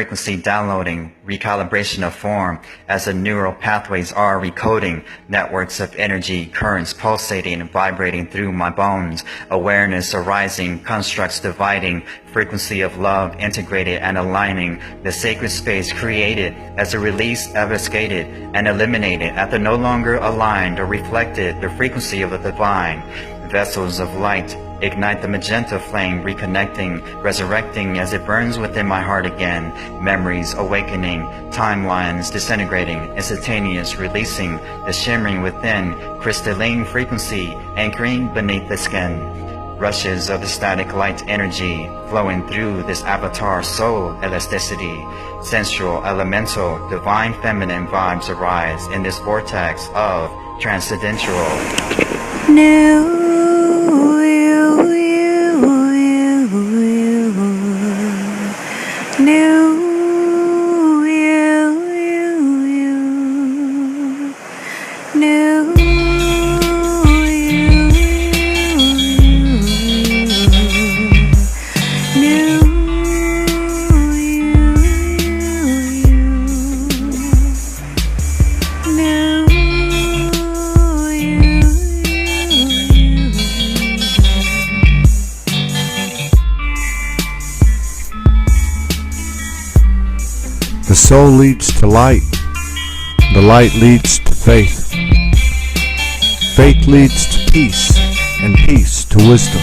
frequency downloading, recalibration of form as the neural pathways are recoding, networks of energy, currents pulsating and vibrating through my bones, awareness arising, constructs dividing, frequency of love integrated and aligning, the sacred space created as a release obfuscated and eliminated at the no longer aligned or reflected the frequency of the divine. Vessels of light ignite the magenta flame, reconnecting, resurrecting as it burns within my heart again. Memories awakening, timelines disintegrating, instantaneous releasing, the shimmering within, crystalline frequency anchoring beneath the skin. Rushes of ecstatic light energy flowing through this avatar soul elasticity. Sensual, elemental, divine feminine vibes arise in this vortex of transcendental. The soul leads to light. The light leads to faith. Faith leads to peace, and peace to wisdom.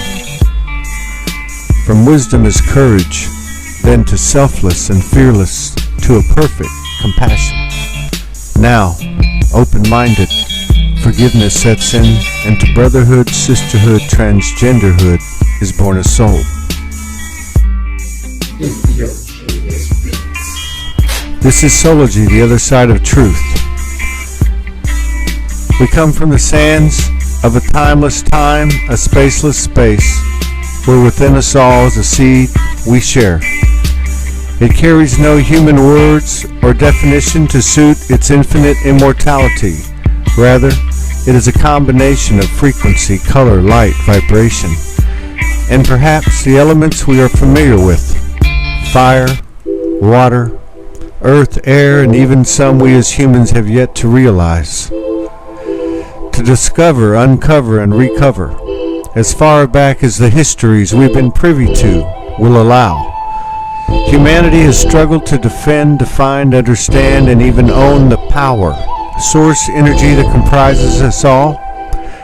From wisdom is courage, then to selfless and fearless, to a perfect compassion. Now, open-minded, forgiveness sets in, and to brotherhood, sisterhood, transgenderhood is born a soul. This is Soulogy, the other side of truth. We come from the sands of a timeless time, a spaceless space, where within us all is a seed we share. It carries no human words or definition to suit its infinite immortality. Rather, it is a combination of frequency, color, light, vibration, and perhaps the elements we are familiar with: fire, water, earth, air, and even some we as humans have yet to realize. To discover, uncover, and recover, as far back as the histories we've been privy to will allow. Humanity has struggled to defend, define, understand, and even own the power, source energy that comprises us all,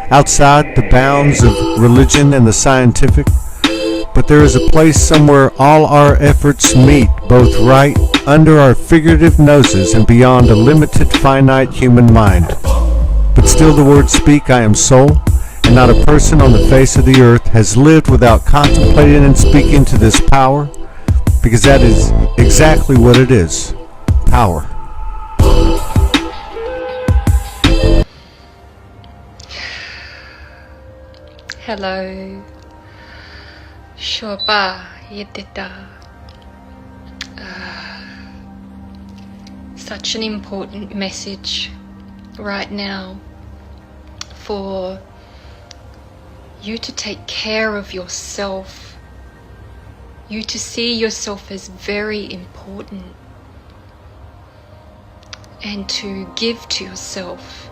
outside the bounds of religion and the scientific. But there is a place somewhere all our efforts meet, both right under our figurative noses and beyond a limited finite human mind. But still the words speak, I am soul, and not a person on the face of the earth has lived without contemplating and speaking to this power, because that is exactly what it is, power. Hello. Shoba Yedida. Such an important message right now for you to take care of yourself, you to see yourself as very important, and to give to yourself,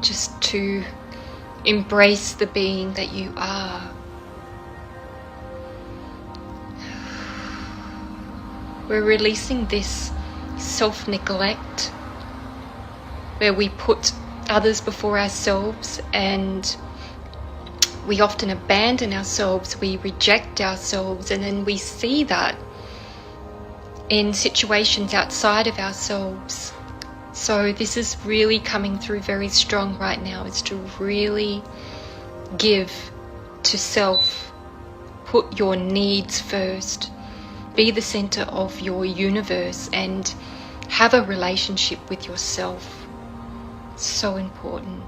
just to embrace the being that you are. We're releasing this self-neglect where we put others before ourselves, and we often abandon ourselves, we reject ourselves, and then we see that in situations outside of ourselves. So this is really coming through very strong right now, is to really give to self, put your needs first, be the center of your universe, and have a relationship with yourself. So important.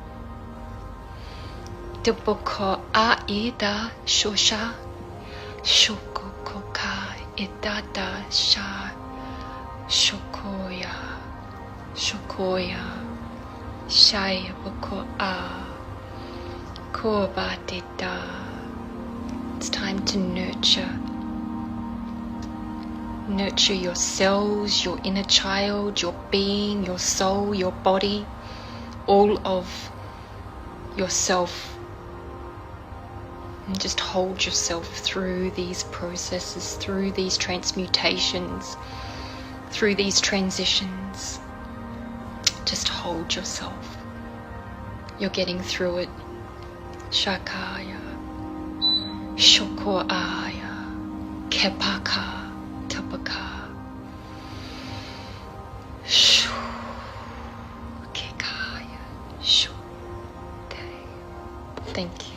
Duboko aida shosha shokokoka idada sha shokoya shokoya shaya boko a kobatida. It's time to nurture. Nurture your cells, your inner child, your being, your soul, your body, all of yourself. And just hold yourself through these processes, through these transmutations, through these transitions. Just hold yourself. You're getting through it. Shakaya, Shokoaya, Kepaka, Tapaka, Shu, Kekaya, Shu, Day. Thank you.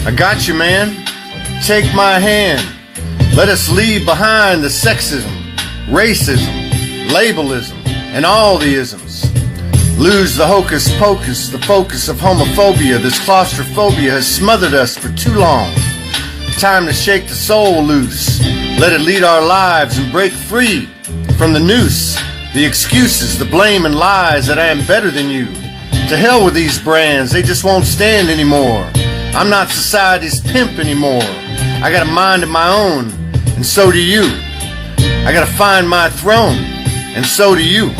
I got you, man. Take my hand. Let us leave behind the sexism, racism, labelism, and all the isms. Lose the hocus pocus, the focus of homophobia. This claustrophobia has smothered us for too long. Time to shake the soul loose. Let it lead our lives and break free from the noose, the excuses, the blame and lies that I am better than you. To hell with these brands, they just won't stand anymore. I'm not society's pimp anymore. I got a mind of my own, and so do you. I gotta find my throne, and so do you.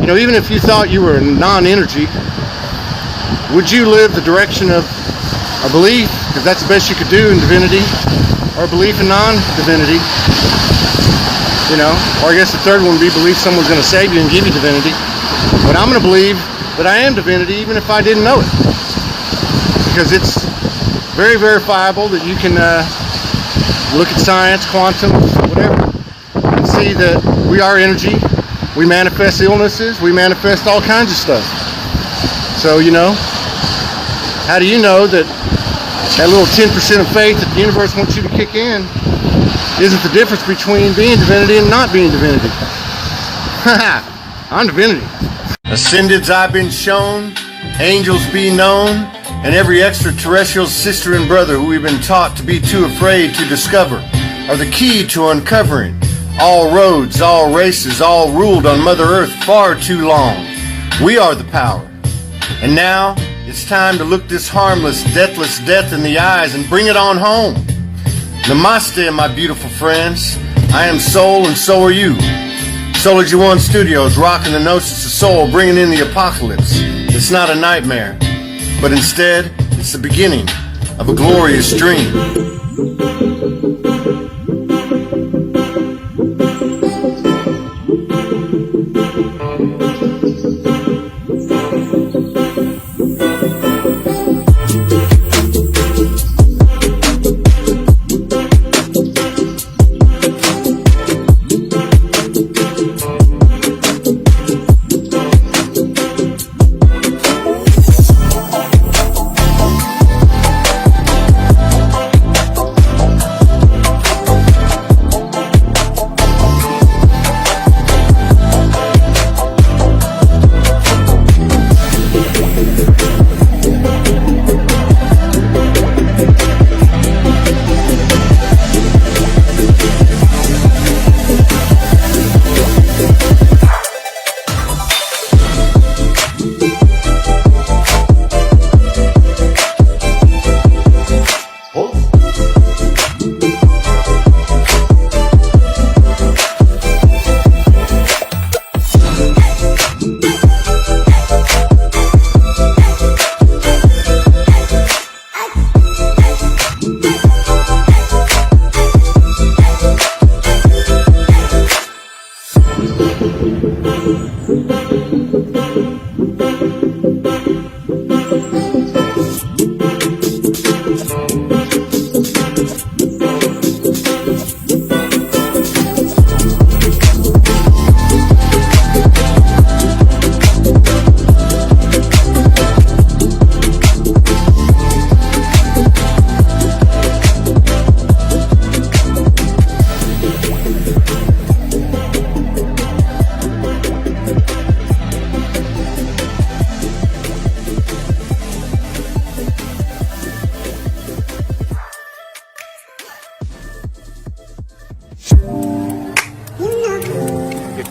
You know, even if you thought you were non-energy, would you live the direction of a belief, because that's the best you could do in divinity, or a belief in non-divinity? You know, or I guess the third one would be believe someone's gonna save you and give you divinity. But I'm gonna believe that I am divinity even if I didn't know it. Because it's very verifiable that you can look at science, quantum, whatever, and see that we are energy. We manifest illnesses. We manifest all kinds of stuff. So, you know, how do you know that that little 10% of faith that the universe wants you to kick in isn't the difference between being divinity and not being divinity? Haha, I'm divinity. Ascendeds I've been shown, angels be known, and every extraterrestrial sister and brother who we've been taught to be too afraid to discover are the key to uncovering all roads, all races, all ruled on Mother Earth far too long. We are the power. And now it's time to look this harmless, deathless death in the eyes and bring it on home. Namaste, my beautiful friends. I am Soul and so are you. Soulogy One Studios, rocking the gnosis of soul, bringing in the apocalypse. It's not a nightmare, but instead, it's the beginning of a glorious dream.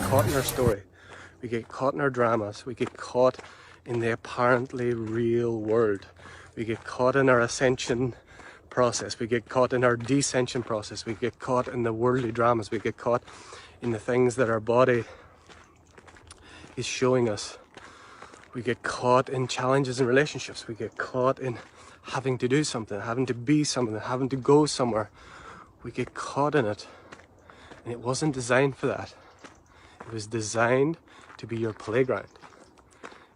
Caught in our story, we get caught in our dramas, we get caught in the apparently real world, We get caught in our ascension process. We get caught in our descension process. We get caught in the worldly dramas. We get caught in the things that our body is showing us. We get caught in challenges in relationships. We get caught in having to do something, having to be something, having to go somewhere. We get caught in it. And it wasn't designed for that. It was designed to be your playground.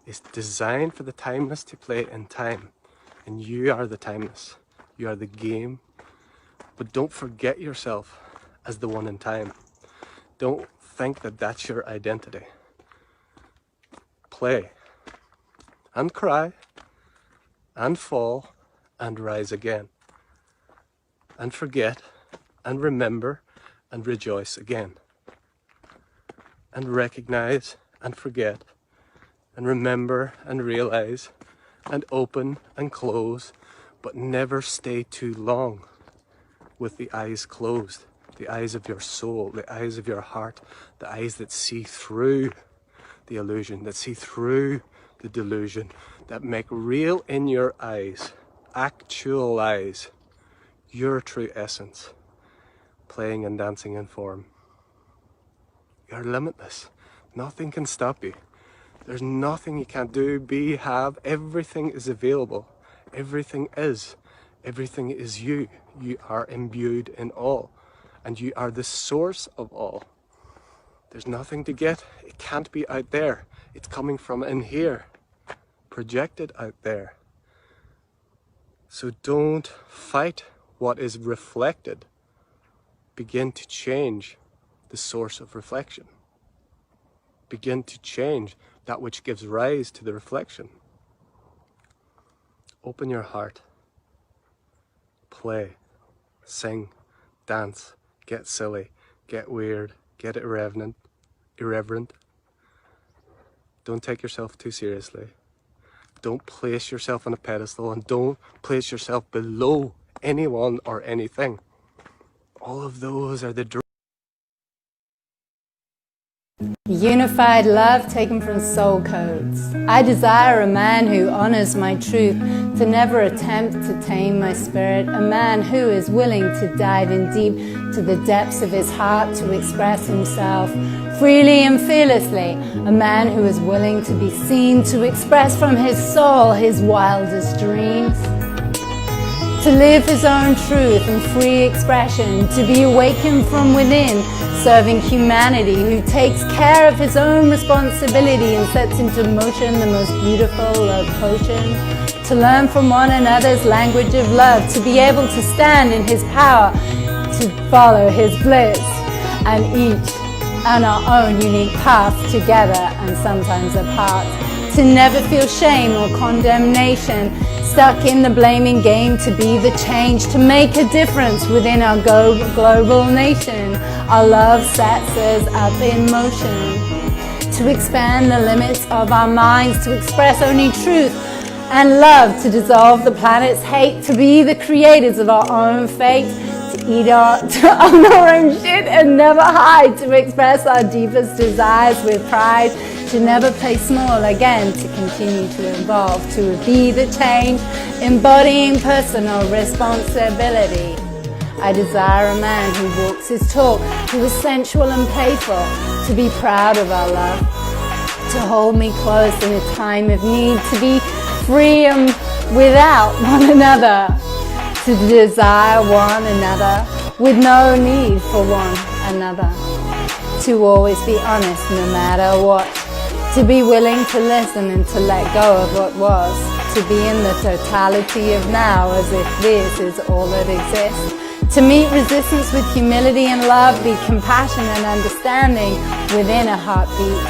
It's designed for the timeless to play in time. And you are the timeless. You are the game. But don't forget yourself as the one in time. Don't think that that's your identity. Play. And cry. And fall. And rise again. And forget. And remember. And rejoice again. And recognize. And forget. And remember. And realize. And open. And close. But never stay too long with the eyes closed. The eyes of your soul. The eyes of your heart. The eyes that see through the illusion. That see through the delusion. That make real in your eyes. Actualize your true essence. Playing and dancing in form. You're limitless. Nothing can stop you. There's nothing you can't do, be, have. Everything is available. Everything is. Everything is you. You are imbued in all. And you are the source of all. There's nothing to get. It can't be out there. It's coming from in here. Projected out there. So don't fight what is reflected. Begin to change the source of reflection. Begin to change that which gives rise to the reflection. Open your heart. Play. Sing. Dance. Get silly. Get weird. Get irreverent. Don't take yourself too seriously. Don't place yourself on a pedestal, and don't place yourself below anyone or anything. All of those are the Unified love taken from soul codes. I desire a man who honors my truth, to never attempt to tame my spirit, a man who is willing to dive in deep to the depths of his heart to express himself freely and fearlessly, a man who is willing to be seen to express from his soul his wildest dreams. To live his own truth and free expression, to be awakened from within, serving humanity, who takes care of his own responsibility and sets into motion the most beautiful love potion. To learn from one another's language of love, to be able to stand in his power, to follow his bliss, and each on our own unique path together and sometimes apart. To never feel shame or condemnation, stuck in the blaming game, to be the change, to make a difference within our global nation. Our love sets us up in motion, to expand the limits of our minds, to express only truth and love, to dissolve the planet's hate, to be the creators of our own fate, to own our own shit and never hide, to express our deepest desires with pride, to never play small again, to continue to evolve, to be the change, embodying personal responsibility. I desire a man who walks his talk, who is sensual and playful, to be proud of our love, to hold me close in a time of need, to be free and without one another, to desire one another with no need for one another, to always be honest no matter what, to be willing to listen and to let go of what was, to be in the totality of now as if this is all that exists, to meet resistance with humility and love, be compassion and understanding within a heartbeat,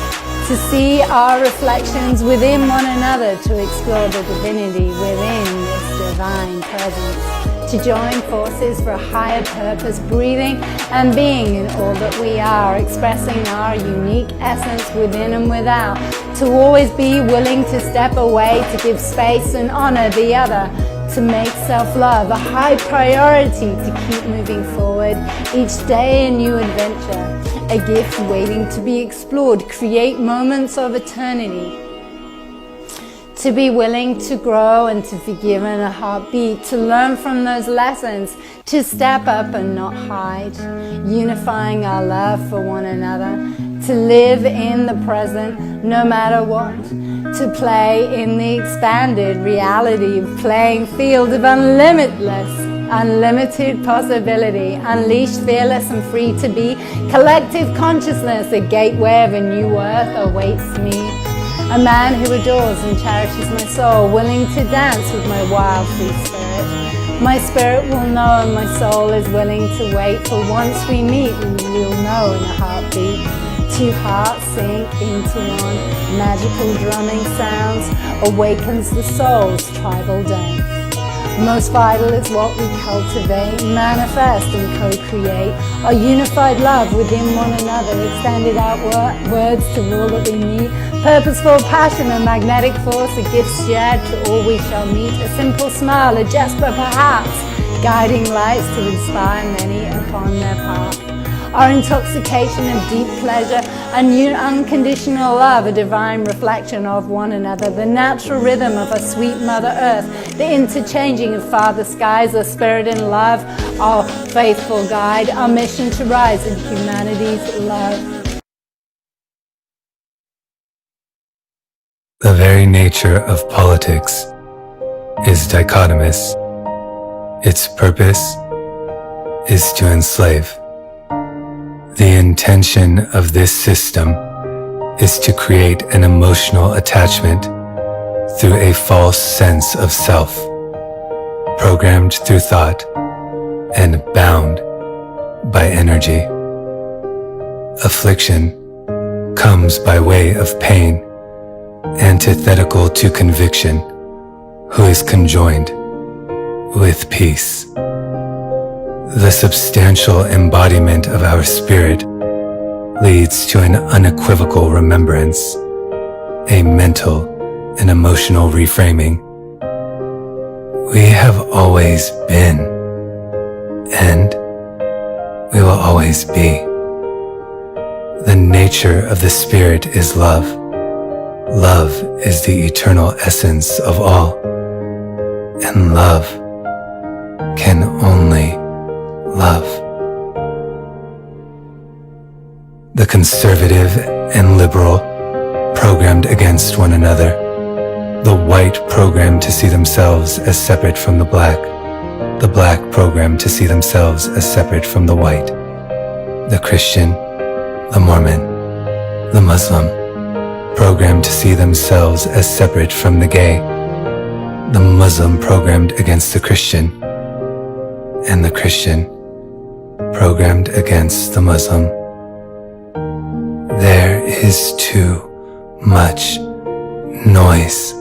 to see our reflections within one another, to explore the divinity within this divine presence, to join forces for a higher purpose, breathing and being in all that we are, expressing our unique essence within and without, to always be willing to step away, to give space and honor the other, to make self-love a high priority, to keep moving forward, each day a new adventure, a gift waiting to be explored, create moments of eternity, to be willing to grow and to forgive in a heartbeat, to learn from those lessons, to step up and not hide, unifying our love for one another, to live in the present no matter what, to play in the expanded reality of playing field of unlimited possibility, unleashed, fearless and free to be. Collective consciousness, a gateway of a new worth awaits me. A man who adores and cherishes my soul, willing to dance with my wild free spirit. My spirit will know and my soul is willing to wait, for once we meet we'll know in a heartbeat. Two hearts sink into one, magical drumming sounds awakens the soul's tribal dance. Most vital is what we cultivate, manifest and co-create our unified love within one another, extended out words to all that we need, purposeful passion, a magnetic force, a gift shared to all we shall meet, a simple smile, a gesture perhaps, guiding lights to inspire many upon their path. Our intoxication of deep pleasure, a new unconditional love, a divine reflection of one another, the natural rhythm of a sweet Mother Earth, the interchanging of Father Skies, our spirit in love, our faithful guide, our mission to rise in humanity's love. The very nature of politics is dichotomous. Its purpose is to enslave. The intention of this system is to create an emotional attachment through a false sense of self, programmed through thought and bound by energy. Affliction comes by way of pain, antithetical to conviction, who is conjoined with peace. The substantial embodiment of our spirit leads to an unequivocal remembrance, a mental and emotional reframing. We have always been, and we will always be. The nature of the spirit is love. Love is the eternal essence of all, and love can only love. The conservative and liberal programmed against one another, the white programmed to see themselves as separate from the black programmed to see themselves as separate from the white, the Christian, the Mormon, the Muslim, programmed to see themselves as separate from the gay, the Muslim programmed against the Christian, and the Christian programmed against the Muslim. There is too much noise.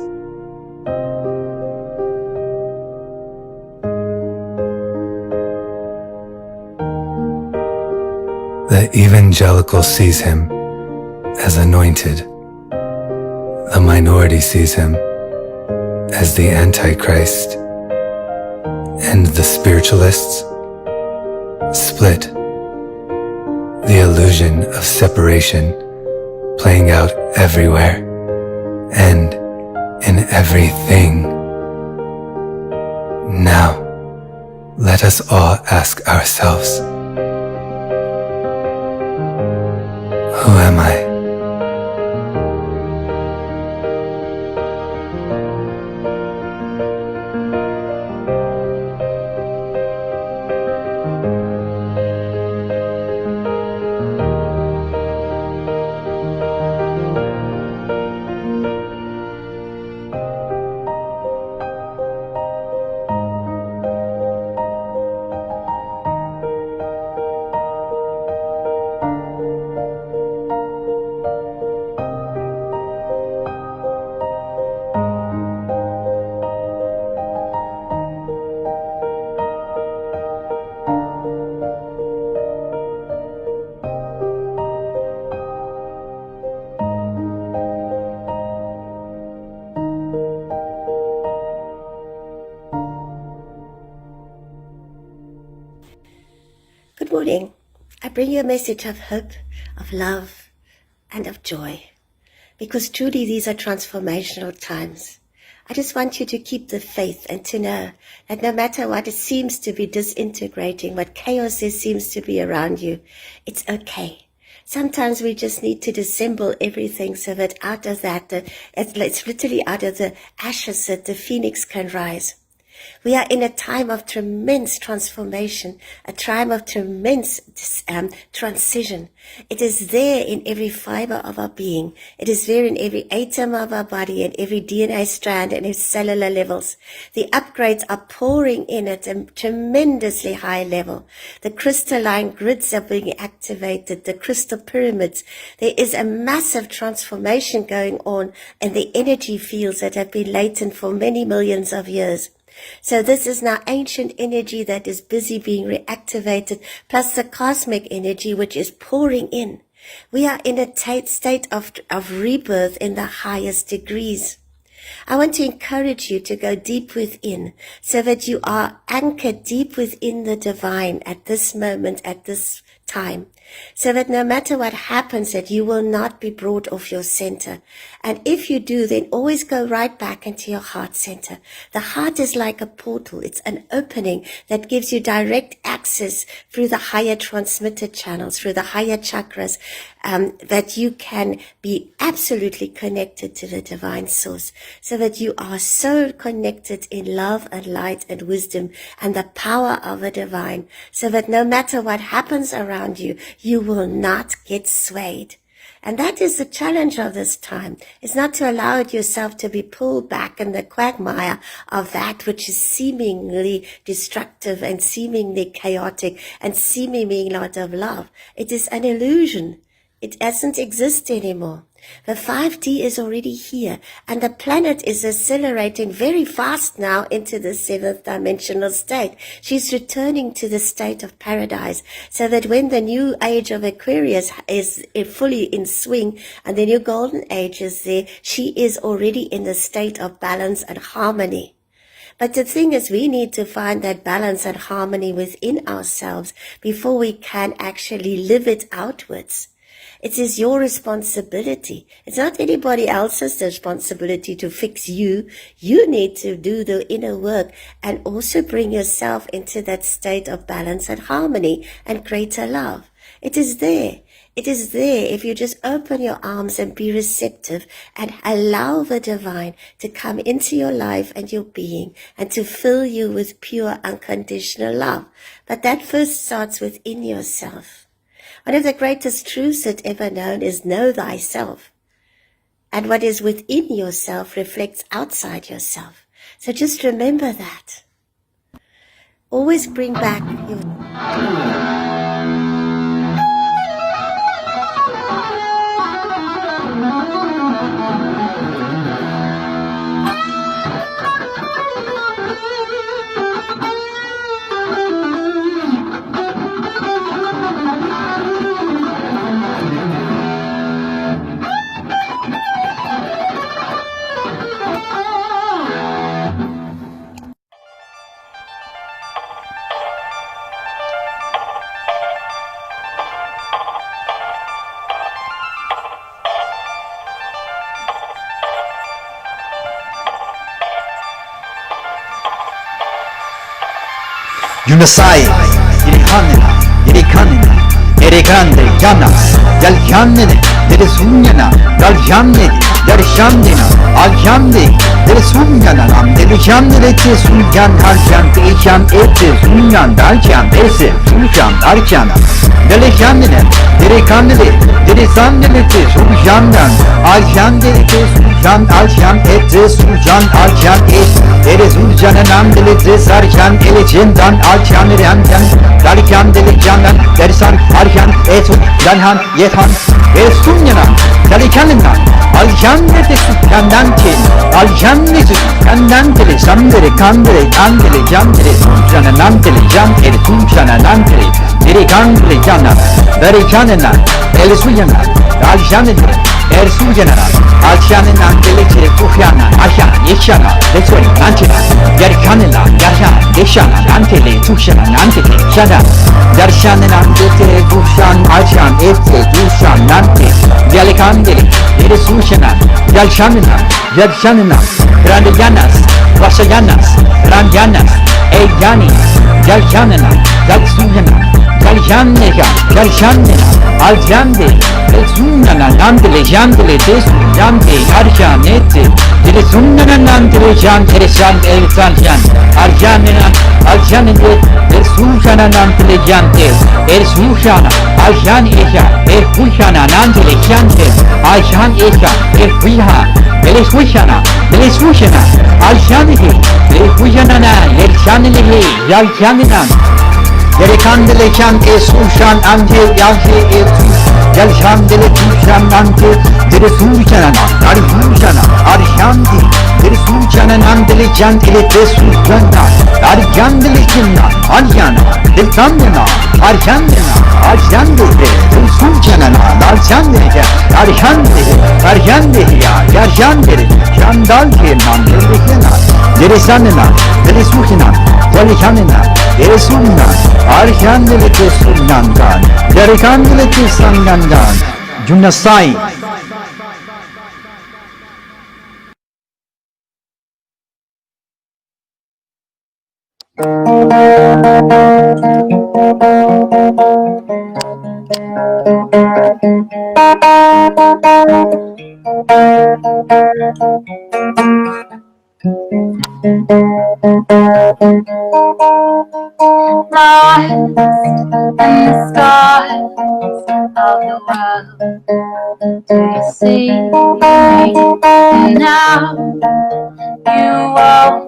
The evangelical sees him as anointed. The minority sees him as the Antichrist. And the spiritualists split. The illusion of separation playing out everywhere and in everything. Now, let us all ask ourselves, who am I? Good morning. I bring you a message of hope, of love, and of joy, because truly these are transformational times. I just want you to keep the faith and to know that no matter what it seems to be disintegrating, what chaos there seems to be around you, it's okay. Sometimes we just need to dissemble everything so that out of that, it's literally out of the ashes that the phoenix can rise. We are in a time of tremendous transformation, a time of tremendous transition. It is there in every fiber of our being. It is there in every atom of our body and every DNA strand and its cellular levels. The upgrades are pouring in at a tremendously high level. The crystalline grids are being activated, the crystal pyramids. There is a massive transformation going on in the energy fields that have been latent for many millions of years. So this is now ancient energy that is busy being reactivated, plus the cosmic energy which is pouring in. We are in a state of rebirth in the highest degrees. I want to encourage you to go deep within so that you are anchored deep within the divine at this moment, at this time, so that no matter what happens, that you will not be brought off your center. And if you do, then always go right back into your heart center. The heart is like a portal. It's an opening that gives you direct access through the higher transmitter channels, through the higher chakras, that you can be absolutely connected to the divine source, so that you are so connected in love and light and wisdom and the power of the divine, so that no matter what happens around you, you will not get swayed. And that is the challenge of this time, is not to allow yourself to be pulled back in the quagmire of that which is seemingly destructive and seemingly chaotic and seemingly not of love. It is an illusion. It doesn't exist anymore. The 5D is already here, and the planet is accelerating very fast now into the 7th dimensional state. She's returning to the state of paradise, so that when the new age of Aquarius is fully in swing and the new golden age is there, she is already in the state of balance and harmony. But the thing is, we need to find that balance and harmony within ourselves before we can actually live it outwards. It is your responsibility. It's not anybody else's responsibility to fix you. You need to do the inner work and also bring yourself into that state of balance and harmony and greater love. It is there. It is there if you just open your arms and be receptive and allow the divine to come into your life and your being and to fill you with pure unconditional love. But that first starts within yourself. One of the greatest truths that ever known is know thyself. And what is within yourself reflects outside yourself. So just remember that. Always bring back your... Unasai, Irihanina, Irikanina, Erigande, Yanas, Yalyanine, Deresunyana, Daljane, Darshandina, Aljande, Deresunyana, Delujanere, Sunyan, Arjan, Ejan, Ete, Sunyan, Daljan, Ese, Sunyan, Arjana, Delejanine, Derekanile, Deresanile, Sunyandan, Aljande, Sunyan, Aljan, Ete, Sunyan, Aljan, Ete, Deresunjananam, Delete, Sarjan, Elejendan, Aljan, Ranjan, Daljan, Delejanan, Dersan, Arjan, Etu, Danhan, Yetan, Deresunyanan, Dalijanan, Aljande, Sukandante, Aljande, Sukandante, Sandere, Kandere, Andele, Jandere, Sunjananantele, Jan, Eletunjananantele, Deregandele, Jana, Darijanana, Elisuyana, Aljanene, Ersuyana, Aljanana, Delete, Kufiana, Ashana, Yeshana, Letsoy, Antena, Yarkanela, Yasha, Yeshana, Antele, Tushana, Antele, Shana, Darshanana, Dete, Kushan, Aljan, Ete, Dushan, Nante, Dialek Rekandeli, Dere Sushana, Yalshanina, Yalshanina, Grandianas, Vasayanas, Randianas, Eyanis, Yalshanina, Yalsuyana, Yalshanega, Yalshanina, Aljande, Sunana, Nandele, Jandele, Desu, Yande, Arjanete, Dere Sunana, Nandele, Jandele, San, El Sanjan, Arjanina, Aljanete, El Sushana, Nandele, Jante, El Sushana, Aljan Eja, El Fushana, Nandele, Jante, Aljan Eja, El Fuha, El Sushana, El Sushana, Aljanete, El Fushana, El Janele, Yaljanina, Dere Kandele, Jante, Sushan, Ante, Yalje, Yalshandele, Tushan, Ante, Dere Sushana, Arjushana, Arjandi, Dere Sushana, Nandele, Jantele, Tesujana, Arjandele, Jinna, Arjana, Dilkandana, Arjandana, Arjandele, Sushana, Arjandele, Arjandele, Arjandele, Yarjandele, Jandalke, Nandele, Jena, Dere Sanana, Dere Sushana, Jaljanana, Dere Sunna, Arjandele, Tesunandan, Dere Kandele, Tesangandan, Junasai. Lost in the skies of the world, do you see me now? You won't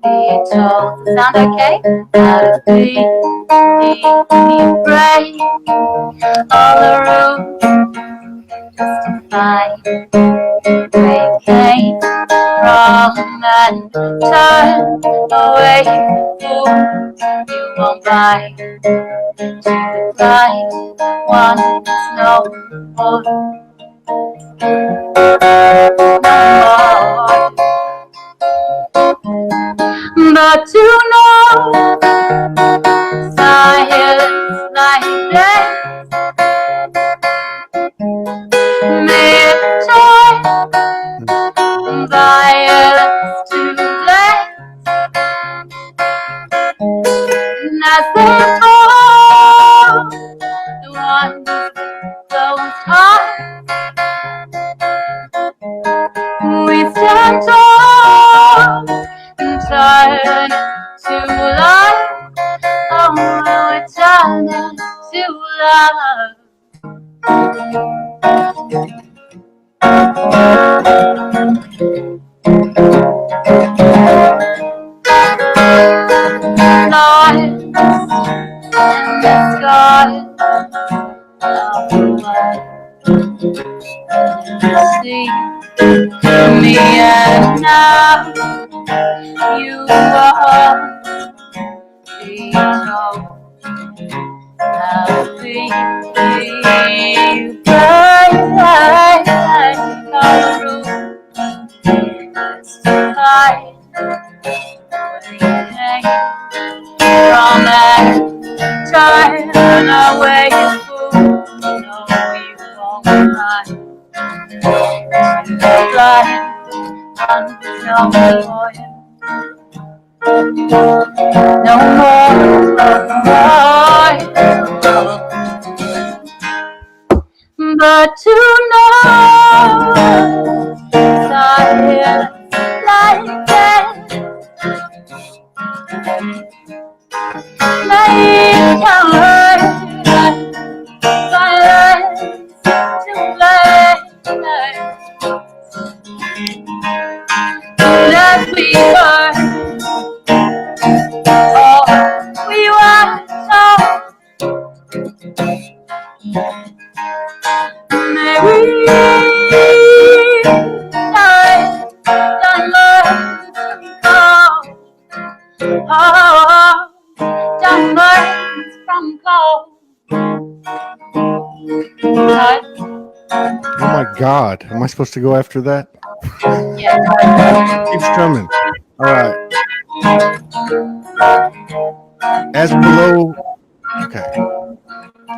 be told. Sound okay? Out of three, you break all the rules just to find where you came from and turn away fools you won't buy. To the blind ones no more, no more. But to know silence like this may turn violence to blaze. And as they fall, the ones those hearts we stand tall and turn to life. Oh, we're turning to love. Lost in the sky of the world, you see me and now you are the told. I'll be bright on through this fight where you came from and turn away fool. No, you won't run to the blind no more, no more, but to know silence like that make our silence to play that we were all we were may we shine don't learn don't learn from cold. Oh my God. Am I supposed to go after that? Yeah. Keep strumming. All right. As below. Okay.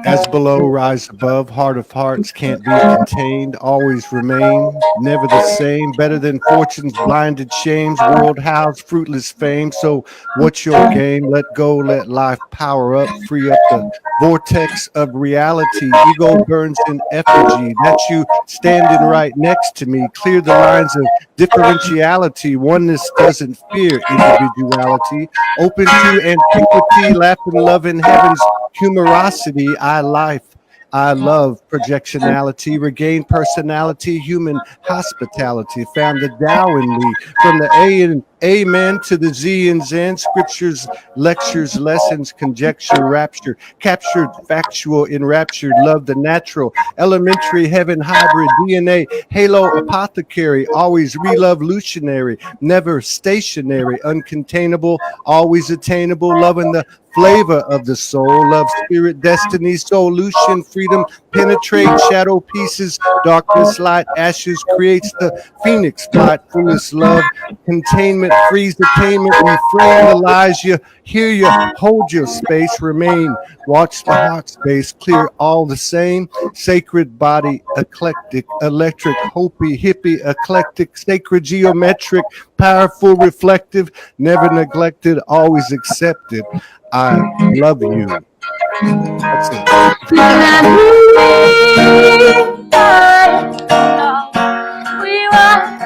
As below, rise above. Heart of hearts can't be contained. Always remain. Never the same. Better than fortune's blinded shames. World house, fruitless fame. So what's your game? Let go. Let life power up. Free up the vortex of reality. Ego burns in effigy. That's you standing right next to me. Clear the lines of differentiality. Oneness doesn't fear individuality. Open to antiquity. Laughing love in heaven's humorosity. I life. I love projectionality, regain personality, human hospitality, found the Tao in me, from the A and Amen to the Z and Zen, scriptures, lectures, lessons, conjecture, rapture, captured, factual, enraptured, love the natural, elementary, heaven, hybrid, DNA, halo, apothecary, always revolutionary, never stationary, uncontainable, always attainable, loving the flavor of the soul, love, spirit, destiny, solution, freedom, penetrate, shadow pieces, darkness, light, ashes, creates the phoenix flight, fullest love, containment, freeze, attainment, reframe the lies, you hear you, hold your space, remain, watch the heart space, clear all the same, sacred body, eclectic, electric, hopi, hippie, eclectic, sacred, geometric, powerful, reflective, never neglected, always accepted. I love you. That's it. We were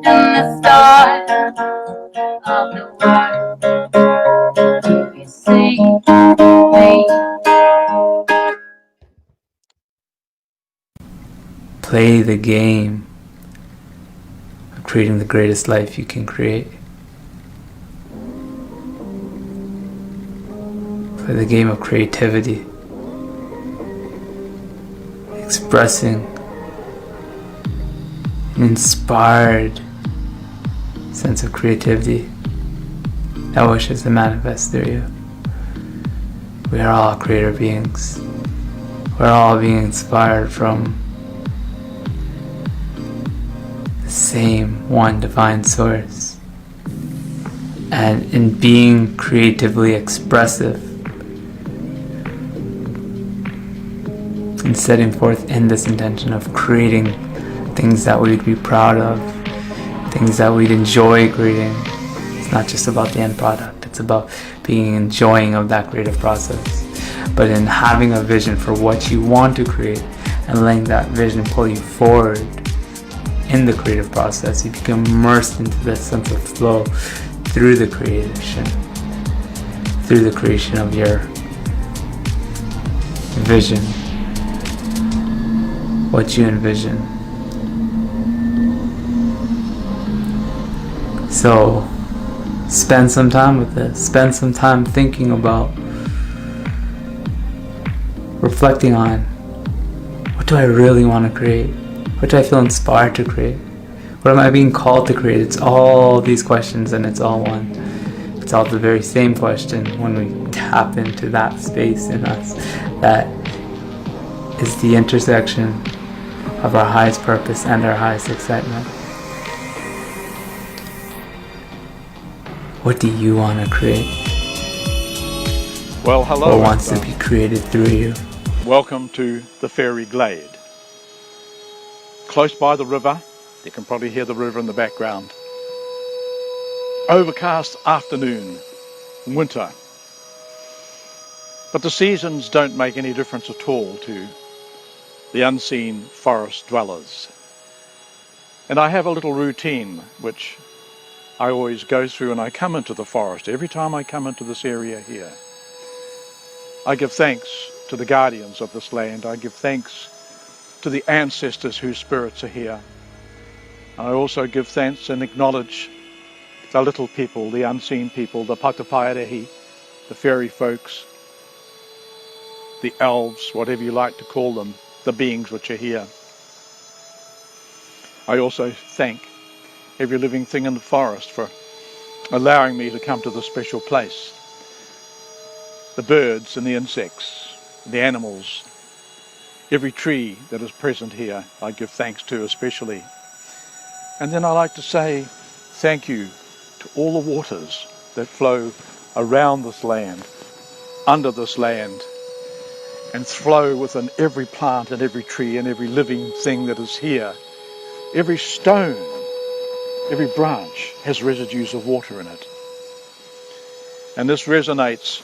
in the stars of the world, you see me. Play the game of creating the greatest life you can create. Play the game of creativity, expressing an inspired sense of creativity that wishes to manifest through you. We are all creator beings. We're all being inspired from the same one divine source. And in being creatively expressive and setting forth in this intention of creating things that we'd be proud of, things that we'd enjoy creating. It's not just about the end product, it's about being enjoying of that creative process. But in having a vision for what you want to create and letting that vision pull you forward in the creative process, you become immersed into this sense of flow through the creation of your vision, what you envision. So spend some time with this. Spend some time thinking about, reflecting on, what do I really want to create? What do I feel inspired to create? What am I being called to create? It's all these questions and it's all one. It's all the very same question when we tap into that space in us that is the intersection of our highest purpose and our highest excitement. What do you want to create? Well, hello. What wants to be created through you? Welcome to the Fairy Glade. Close by the river, you can probably hear the river in the background. Overcast afternoon, winter. But the seasons don't make any difference at all to the unseen forest dwellers. And I have a little routine which I always go through when I come into the forest. Every time I come into this area here, I give thanks to the guardians of this land. I give thanks to the ancestors whose spirits are here. And I also give thanks and acknowledge the little people, the unseen people, the Patapaiarehi, the fairy folks, the elves, whatever you like to call them, the beings which are here. I also thank every living thing in the forest for allowing me to come to this special place. The birds and the insects, the animals, every tree that is present here, I give thanks to especially. And then I like to say thank you to all the waters that flow around this land, under this land, and flow within every plant and every tree and every living thing that is here. Every stone, every branch has residues of water in it. And this resonates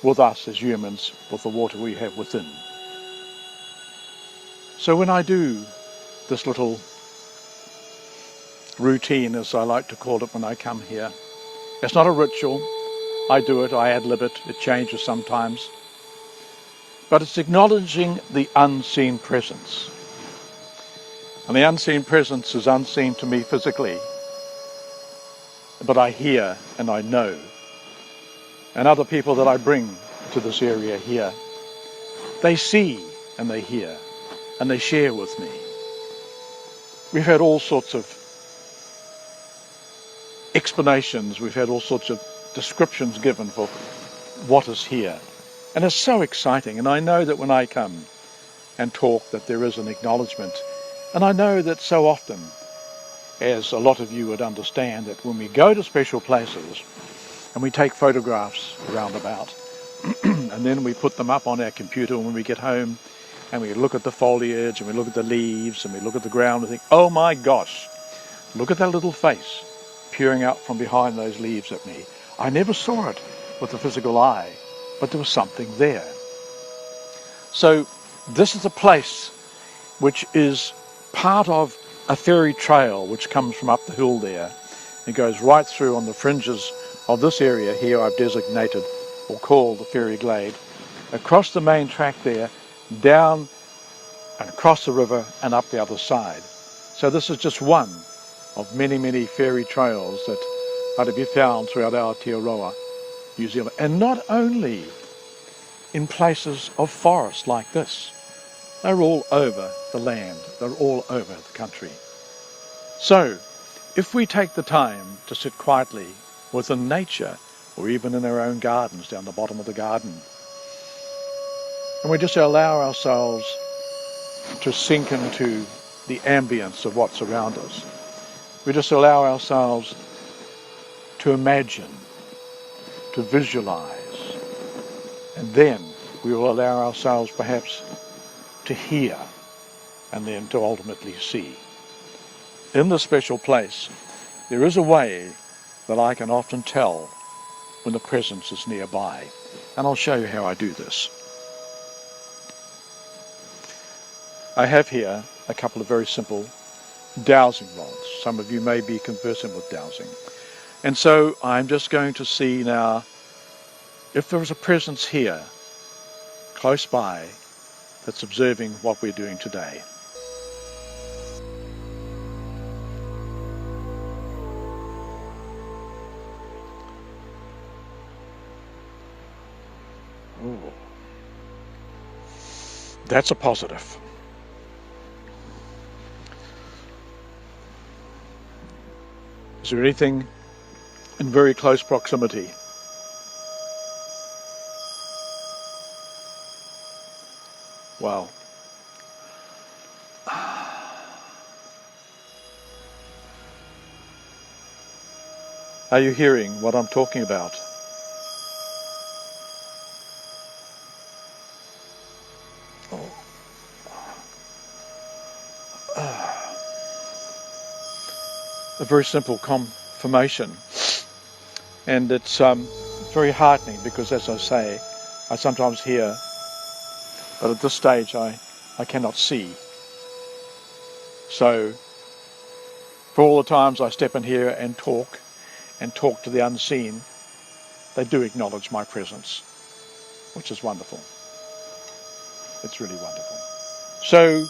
with us as humans, with the water we have within. So when I do this little routine, as I like to call it when I come here, it's not a ritual. I do it, I ad-lib it, it changes sometimes. But it's acknowledging the unseen presence. And the unseen presence is unseen to me physically, but I hear and I know. And other people that I bring to this area here, they see and they hear and they share with me. We've had all sorts of explanations, we've had all sorts of descriptions given for what is here. And it's so exciting, and I know that when I come and talk that there is an acknowledgement. And I know that so often, as a lot of you would understand, that when we go to special places and we take photographs round about and then we put them up on our computer when we get home and we look at the foliage and we look at the leaves and we look at the ground and think, oh my gosh, look at that little face peering out from behind those leaves at me. I never saw it with the physical eye, but there was something there. So this is a place which is part of a fairy trail which comes from up the hill there. It goes right through on the fringes of this area here I've designated or called the Fairy Glade, across the main track there, down and across the river and up the other side. So this is just one of many, many fairy trails that are to be found throughout Aotearoa, New Zealand. And not only in places of forest like this, they're all over the land, they're all over the country. So, if we take the time to sit quietly within nature, or even in our own gardens, down the bottom of the garden, and we just allow ourselves to sink into the ambience of what's around us, we just allow ourselves to imagine, to visualize, and then we will allow ourselves perhaps to hear, and then to ultimately see. In this special place, there is a way that I can often tell when the presence is nearby, and I'll show you how I do this. I have here a couple of very simple dowsing rods. Some of you may be conversant with dowsing. And so I'm just going to see now if there is a presence here, close by, that's observing what we're doing today. Ooh. That's a positive. Is there anything in very close proximity? Wow. Are you hearing what I'm talking about? A very simple confirmation, and it's very heartening because, as I say, I sometimes hear, but at this stage I cannot see. So for all the times I step in here and talk to the unseen, they do acknowledge my presence, which is wonderful. It's really wonderful. So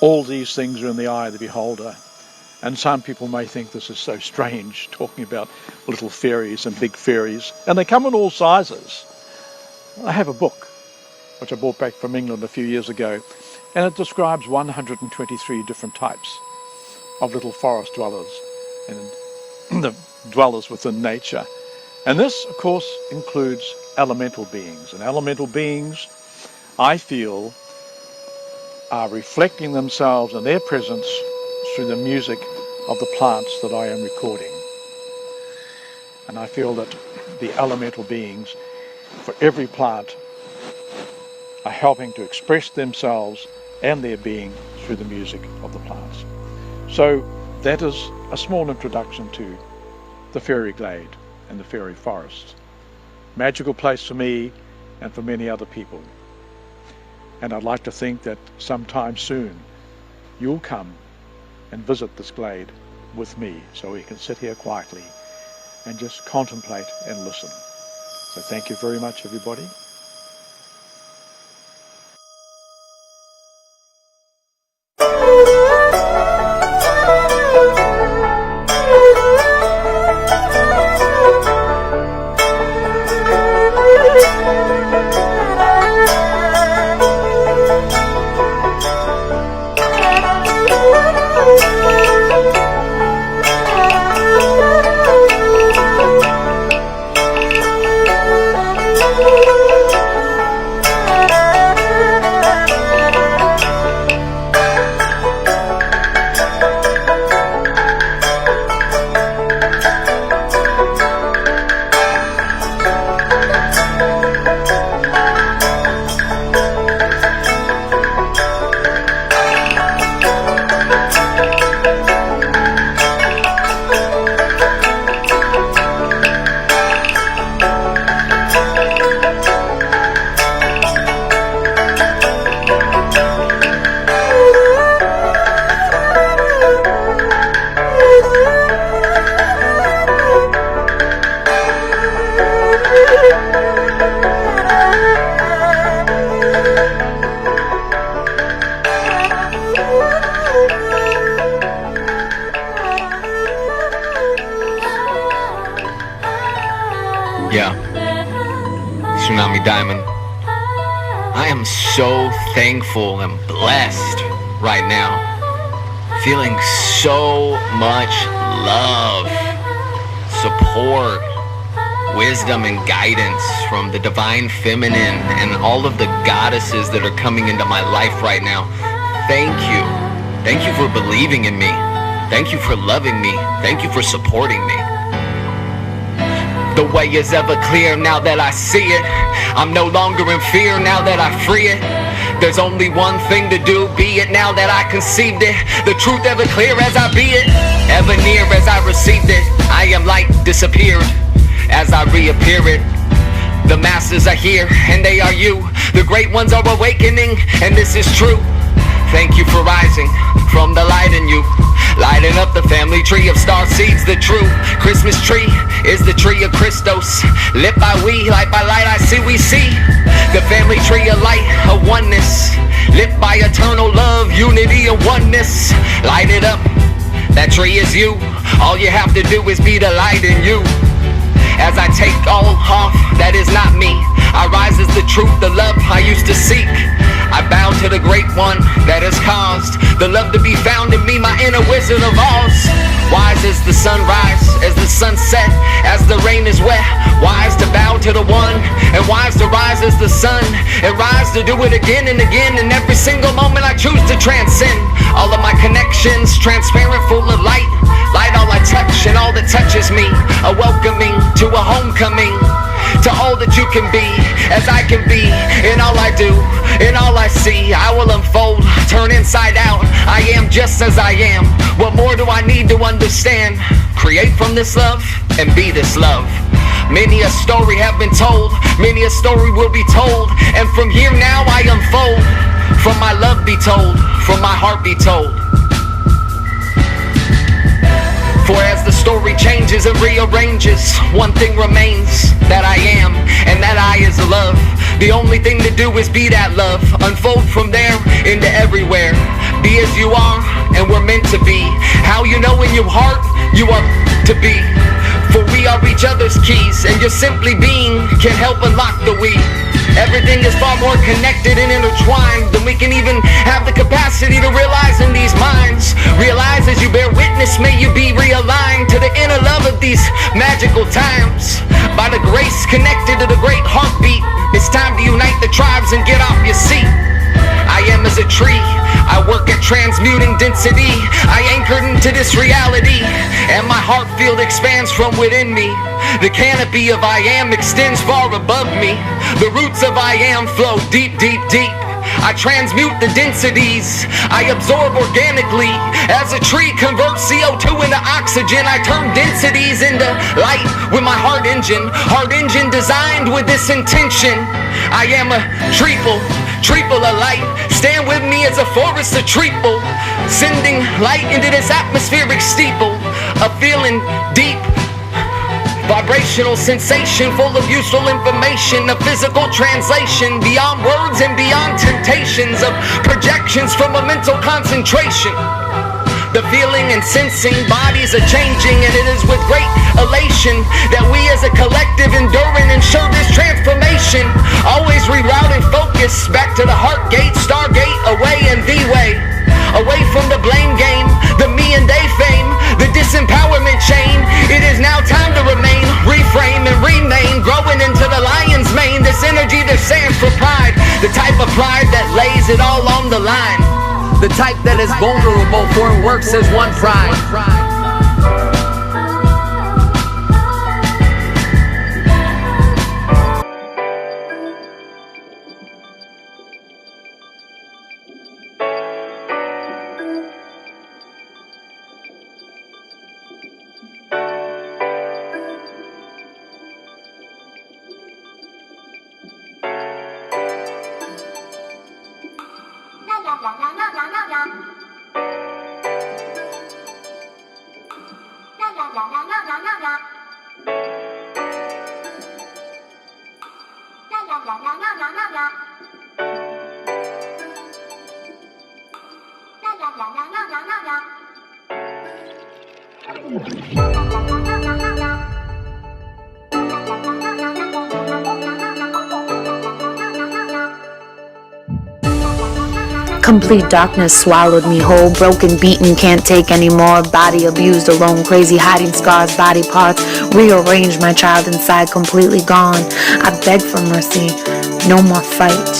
all these things are in the eye of the beholder. And some people may think this is so strange, talking about little fairies and big fairies. And they come in all sizes. I have a book, which I brought back from England a few years ago, and it describes 123 different types of little forest dwellers and the dwellers within nature. And this, of course, includes elemental beings. And elemental beings, I feel, are reflecting themselves and their presence through the music of the plants that I am recording. And I feel that the elemental beings for every plant are helping to express themselves and their being through the music of the plants. So that is a small introduction to the fairy glade and the fairy forest. Magical place for me and for many other people. And I'd like to think that sometime soon you'll come and visit this glade with me so we can sit here quietly and just contemplate and listen. So thank you very much, everybody. Yeah, Tsunami Diamond. I am so thankful and blessed right now. Feeling so much love, support, wisdom and guidance from the divine feminine and all of the goddesses that are coming into my life right now. Thank you. Thank you for believing in me. Thank you for loving me. Thank you for supporting me. The way is ever clear now that I see it. I'm no longer in fear now that I free it. There's only one thing to do, be it now that I conceived it. The truth ever clear as I be it, ever near as I received it. I am light disappeared as I reappear it. The masses are here and they are you. The great ones are awakening and this is true. Thank you for rising from the light in you. Lighting up the family tree of star seeds, the true Christmas tree is the tree of Christos. Lit by we, light by light, I see we see. The family tree of light, of oneness. Lit by eternal love, unity and oneness. Light it up, that tree is you. All you have to do is be the light in you. As I take all off, that is not me. I rise as the truth, the love I used to seek. I bow to the great one that has caused the love to be found in me, my inner Wizard of Oz. Wise as the sunrise, as the sunset, as the rain is wet. Wise to bow to the one, and wise to rise as the sun, and rise to do it again and again. And every single moment I choose to transcend. All of my connections, transparent, full of light. Light all I touch, and all that touches me. A welcoming to a homecoming. To all that you can be, as I can be. In all I do, in all I see, I will unfold, turn inside out. I am just as I am. What more do I need to understand? Create from this love and be this love. Many a story have been told, many a story will be told. And from here now I unfold. From my love be told, from my heart be told. For as the story changes and rearranges, one thing remains, that I am, and that I is love. The only thing to do is be that love, unfold from there into everywhere. Be as you are, and we're meant to be. How you know in your heart you are to be. For we are each other's keys, and your simply being can help unlock the we. Everything is far more connected and intertwined than we can even have the capacity to realize in these minds. Realize as you bear witness, may you be realigned to the inner love of these magical times. By the grace connected to the great heartbeat, it's time to unite the tribes and get off your seat. I am as a tree, I work at transmuting density. I anchored into this reality, and my heart field expands from within me. The canopy of I am extends far above me. The roots of I am flow deep, deep, deep. I transmute the densities, I absorb organically. As a tree converts CO2 into oxygen, I turn densities into light with my heart engine designed with this intention. I am a triple of light. Stand with me as a forest of treble, sending light into this atmospheric steeple. A feeling deep, vibrational sensation full of useful information, a physical translation beyond words and beyond temptations of projections from a mental concentration. The feeling and sensing bodies are changing, and it is with great elation that we as a collective endure and ensure this transformation. Always reroute and focus back to the heart gate, stargate, away and the way. Away from the blame game, the me and they fame, the disempowerment chain. It is now time to remain, reframe and remain, growing into the lion's mane. This energy that stands for pride, the type of pride that lays it all on the line. The type that is vulnerable for it works as one pride. Complete darkness swallowed me whole, broken, beaten, can't take anymore. Body abused, alone, crazy, hiding scars, body parts. Rearranged, my child inside, completely gone. I beg for mercy, no more fight.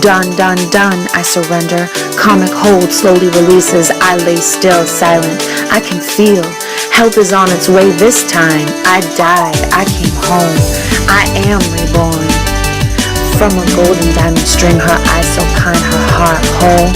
Done, done, done, I surrender. Comic hold slowly releases, I lay still, silent. I can feel, help is on its way this time. I died, I came home, I am reborn. From a golden diamond string, her eyes so kind, her heart whole.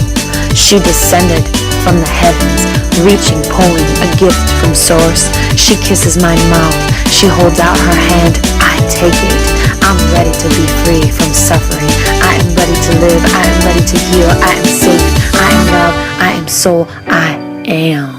She descended from the heavens, reaching, pulling a gift from source. She kisses my mouth, she holds out her hand, I take it. I'm ready to be free from suffering. I am ready to live, I am ready to heal, I am safe, I am love, I am soul, I am.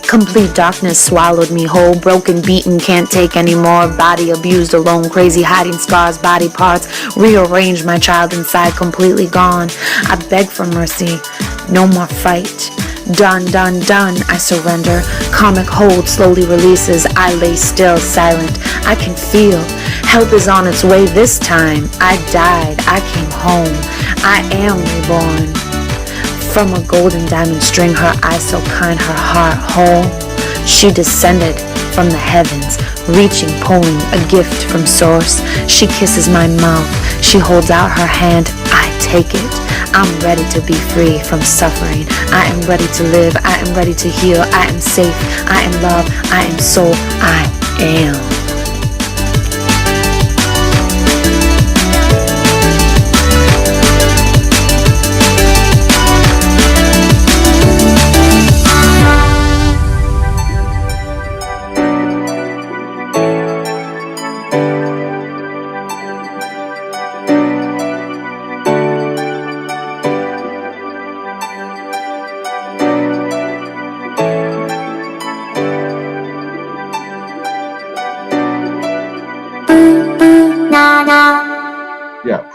Complete darkness swallowed me whole, broken, beaten, can't take anymore. Body abused, alone, crazy, hiding scars, body parts. Rearranged, my child inside, completely gone. I beg for mercy, no more fight. Done, done, done, I surrender. Comic hold slowly releases, I lay still, silent. I can feel, help is on its way this time. I died, I came home, I am reborn. From a golden diamond string, her eyes so kind, her heart whole. She descended from the heavens, reaching, pulling a gift from source. She kisses my mouth, she holds out her hand, I take it. I'm ready to be free from suffering. I am ready to live, I am ready to heal, I am safe, I am love, I am soul, I am.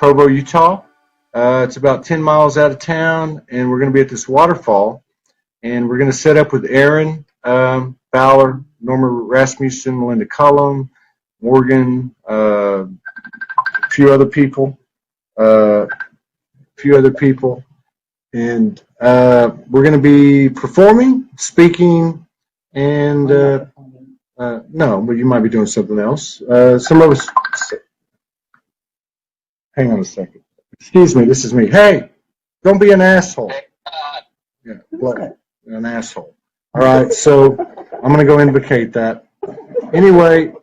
Provo, Utah. It's about 10 miles out of town, and we're going to be at this waterfall. And we're going to set up with Aaron Fowler, Norma Rasmussen, Linda Cullum, Morgan, a few other people. And we're going to be performing, speaking, and no, but you might be doing something else. Some of us. Hang on a second. Excuse me, this is me. Hey, don't be an asshole. Yeah, well, an asshole. All right, so I'm going to go invocate that. Anyway,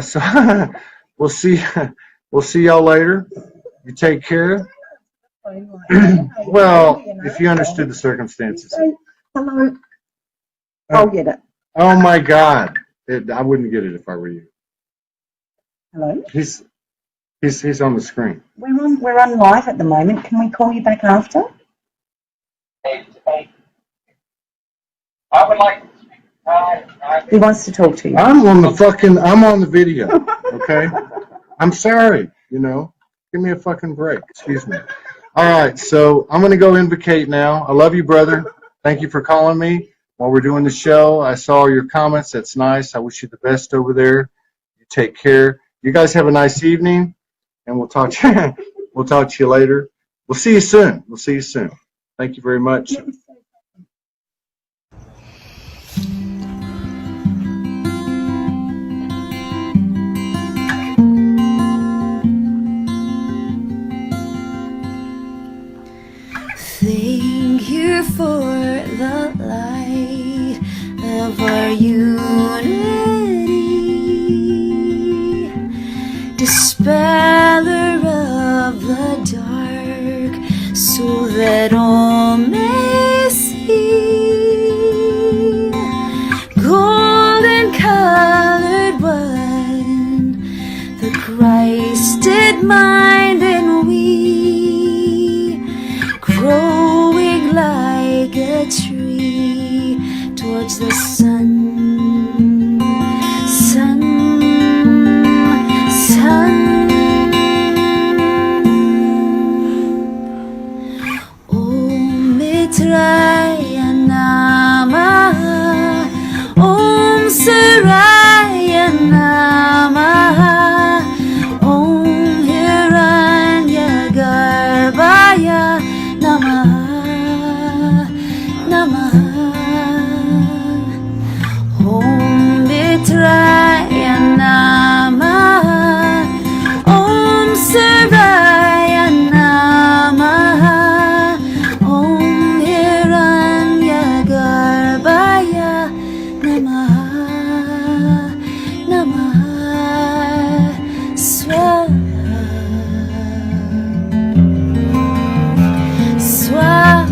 so we'll see y'all later. You take care. Well, if you understood the circumstances. Hello. I'll get it. Oh my God. I wouldn't get it if I were you. Hello. He's on the screen. We're on live at the moment. Can we call you back after? I would like to speak. Who wants to talk to you? I'm on the video. Okay. I'm sorry. Give me a fucking break. Excuse me. All right. So I'm going to go invocate now. I love you, brother. Thank you for calling me while we're doing the show. I saw your comments. That's nice. I wish you the best over there. You take care. You guys have a nice evening, and we'll talk to you later. We'll see you soon. Thank you very much. Thank you for the light of our unity, dispeller of the dark, so that all may see. Golden colored one, the Christed mind and we, growing like a tree towards the sun. Om Mitraya Namaha, Om Saraya Namaha, Om Hiranya Garbhaya Namaha, Namaha. Om Mitraya Namaha, Om Saraya Namaha, Om Hiranya Garbhaya Namaha, Namaha. Swaha, Swaha.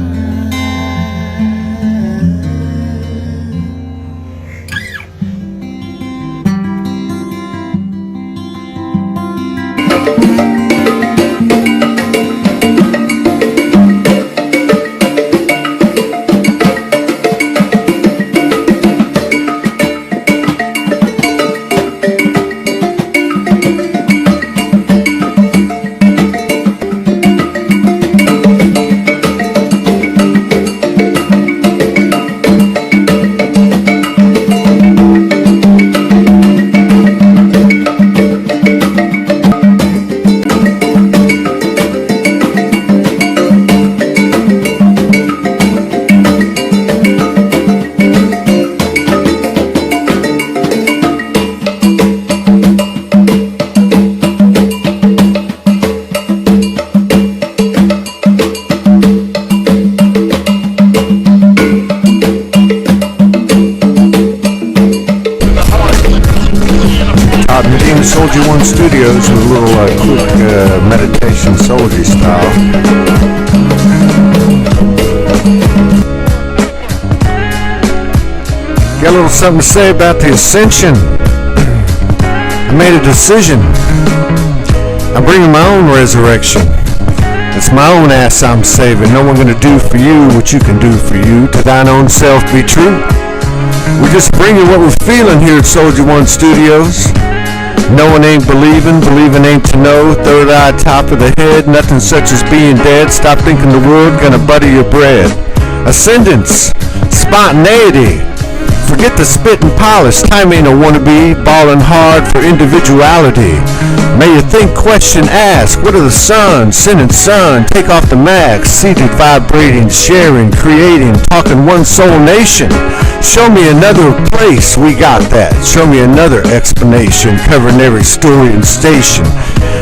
Todd Medina, Soulogy One Studios, with a little quick meditation, Soulogy style. Got a little something to say about the ascension. I made a decision. I'm bringing my own resurrection. It's my own ass I'm saving. No one gonna do for you what you can do for you. To thine own self be true. We're just bringing what we're feeling here at Soulogy One Studios. Knowing ain't believing, believing ain't to know. Third eye, top of the head, nothing such as being dead. Stop thinking the world gonna butter your bread. Ascendance, spontaneity. Forget the spit and polish, time ain't a wannabe, balling hard for individuality. May you think, question, ask, what are the suns, sin and sun, take off the mask, seated, vibrating, sharing, creating, talking one soul nation. Show me another place, we got that. Show me another explanation, covering every story and station.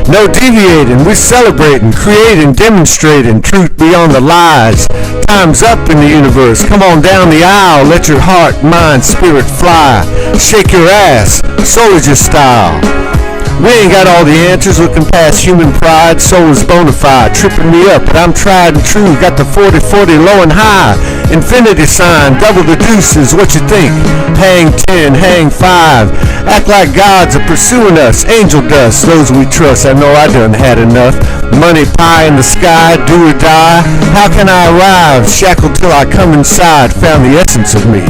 No deviating, we celebrating, creating, demonstrating, truth beyond the lies. Time's up in the universe, come on down the aisle, let your heart, mind, spirit fly. Shake your ass, Soulogy style. We ain't got all the answers, looking past human pride. Soul is bona fide, tripping me up, but I'm tried and true. Got the 40-40 low and high. Infinity sign, double the deuces, what you think? Hang 10, hang 5. Act like gods are pursuing us. Angel dust, those we trust. I know I done had enough. Money pie in the sky, do or die. How can I arrive? Shackled till I come inside. Found the essence of me.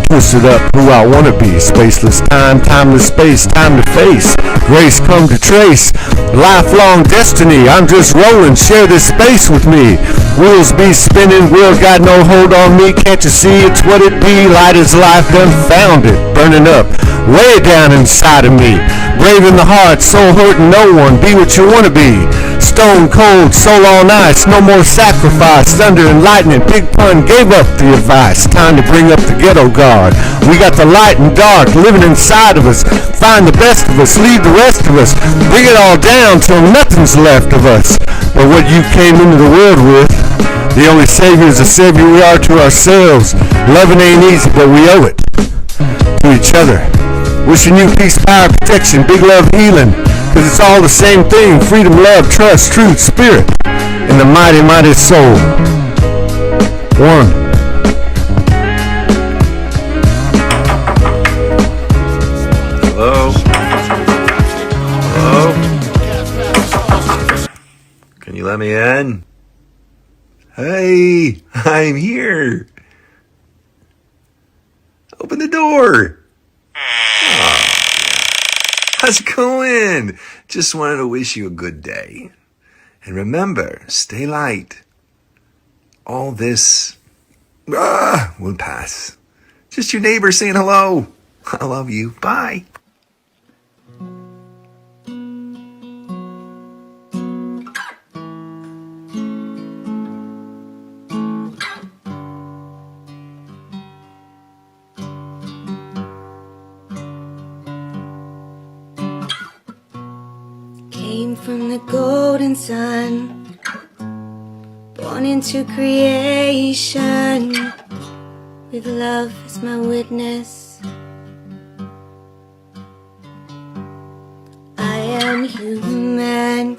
Twisted up who I wanna be. Spaceless time, timeless space, time to face. Grace come to trace. Lifelong destiny, I'm just rolling. Share this space with me. Wheels be spinning, wheel got no hold on me. Can't you see it's what it be? Light is life, done found it. Burning up, way down inside of me. Brave in the heart, soul hurting no one. Be what you wanna be. Stone cold, soul on ice, no more sacrifice. Thunder and lightning, big pun gave up the advice. Time to bring up the ghetto guard. We got the light and dark living inside of us. Find the best of us, leave the rest of us. Bring it all down till nothing's left of us but what you came into the world with. The only savior is the savior we are to ourselves. Loving ain't easy, but we owe it to each other. Wishing you peace, power, protection, big love, healing. Cause it's all the same thing. Freedom, love, trust, truth, spirit, and the mighty, mighty soul. One. Hello? Hello? Can you let me in? Hey, I'm here. Open the door. How's it going? Just wanted to wish you a good day. And remember, stay light. All this will pass. Just your neighbor saying hello. I love you. Bye. Came from the golden sun, born into creation, with love as my witness. I am human.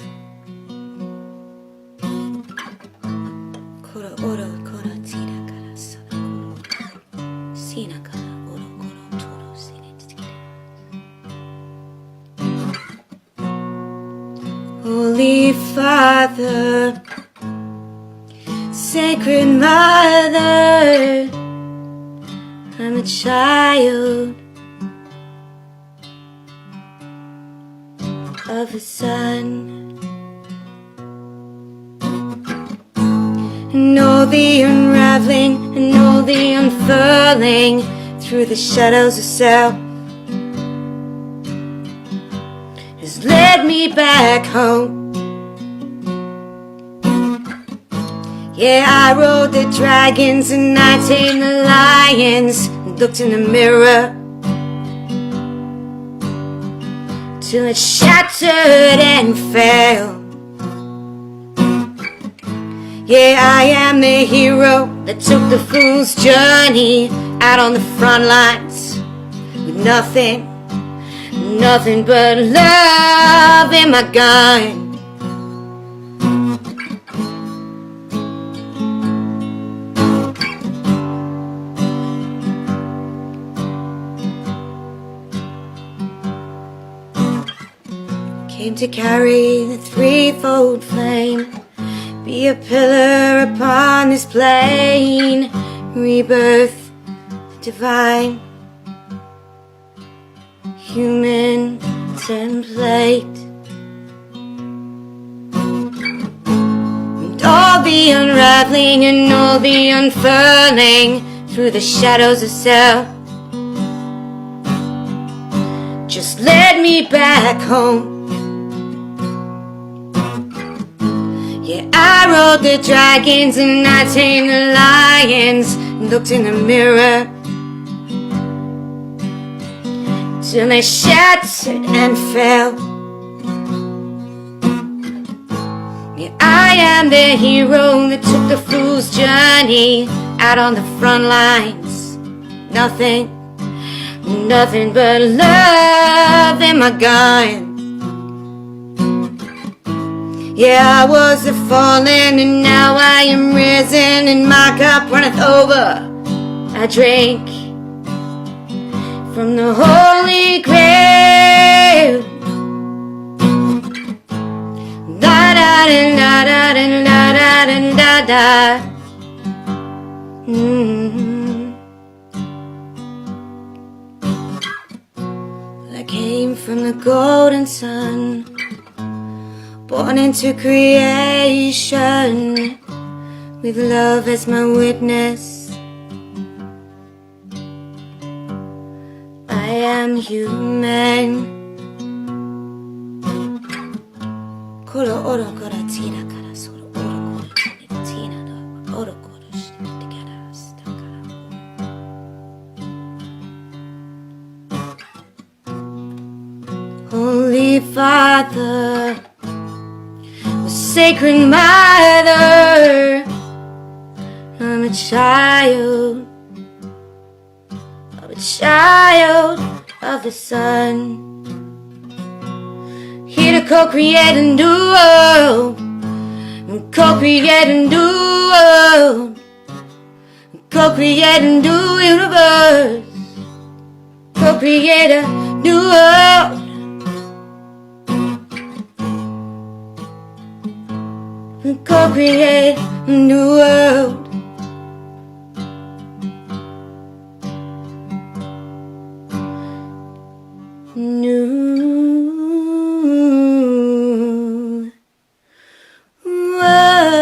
Kora ora kora tira kara sara koro sina kara oro koro toro sine tira. Holy Father, Sacred Mother, I'm a child of a sun. And all the unraveling and all the unfurling through the shadows of self has led me back home. Yeah, I rode the dragons and I tamed the lions and looked in the mirror till it shattered and fell. Yeah, I am the hero that took the fool's journey out on the front lines with nothing but love in my gun. Came to carry the threefold flame, be a pillar upon this plane, rebirth divine, human contemplate. And all the unraveling and all the unfurling through the shadows of self. Just led me back home. Yeah, I rode the dragons and I tamed the lions. Looked in the mirror till they shattered and fell. Yeah, I am the hero that took the fool's journey out on the front lines. Nothing but love in my gun. Yeah, I was the fallen and now I am risen, and my cup runneth over. I drink from the Holy Grail. Da da da da da da da da da. I came from the golden sun, born into creation, with love as my witness. I am human. Koro oro kora tina kara soro oro kora tina do oro kora shite kara stakara. Holy Father, Sacred Mother, I'm a child of the sun, here to co-create a new world, co-create a new world, co-create a new universe, co-create a new world. Co-create a new world. New world.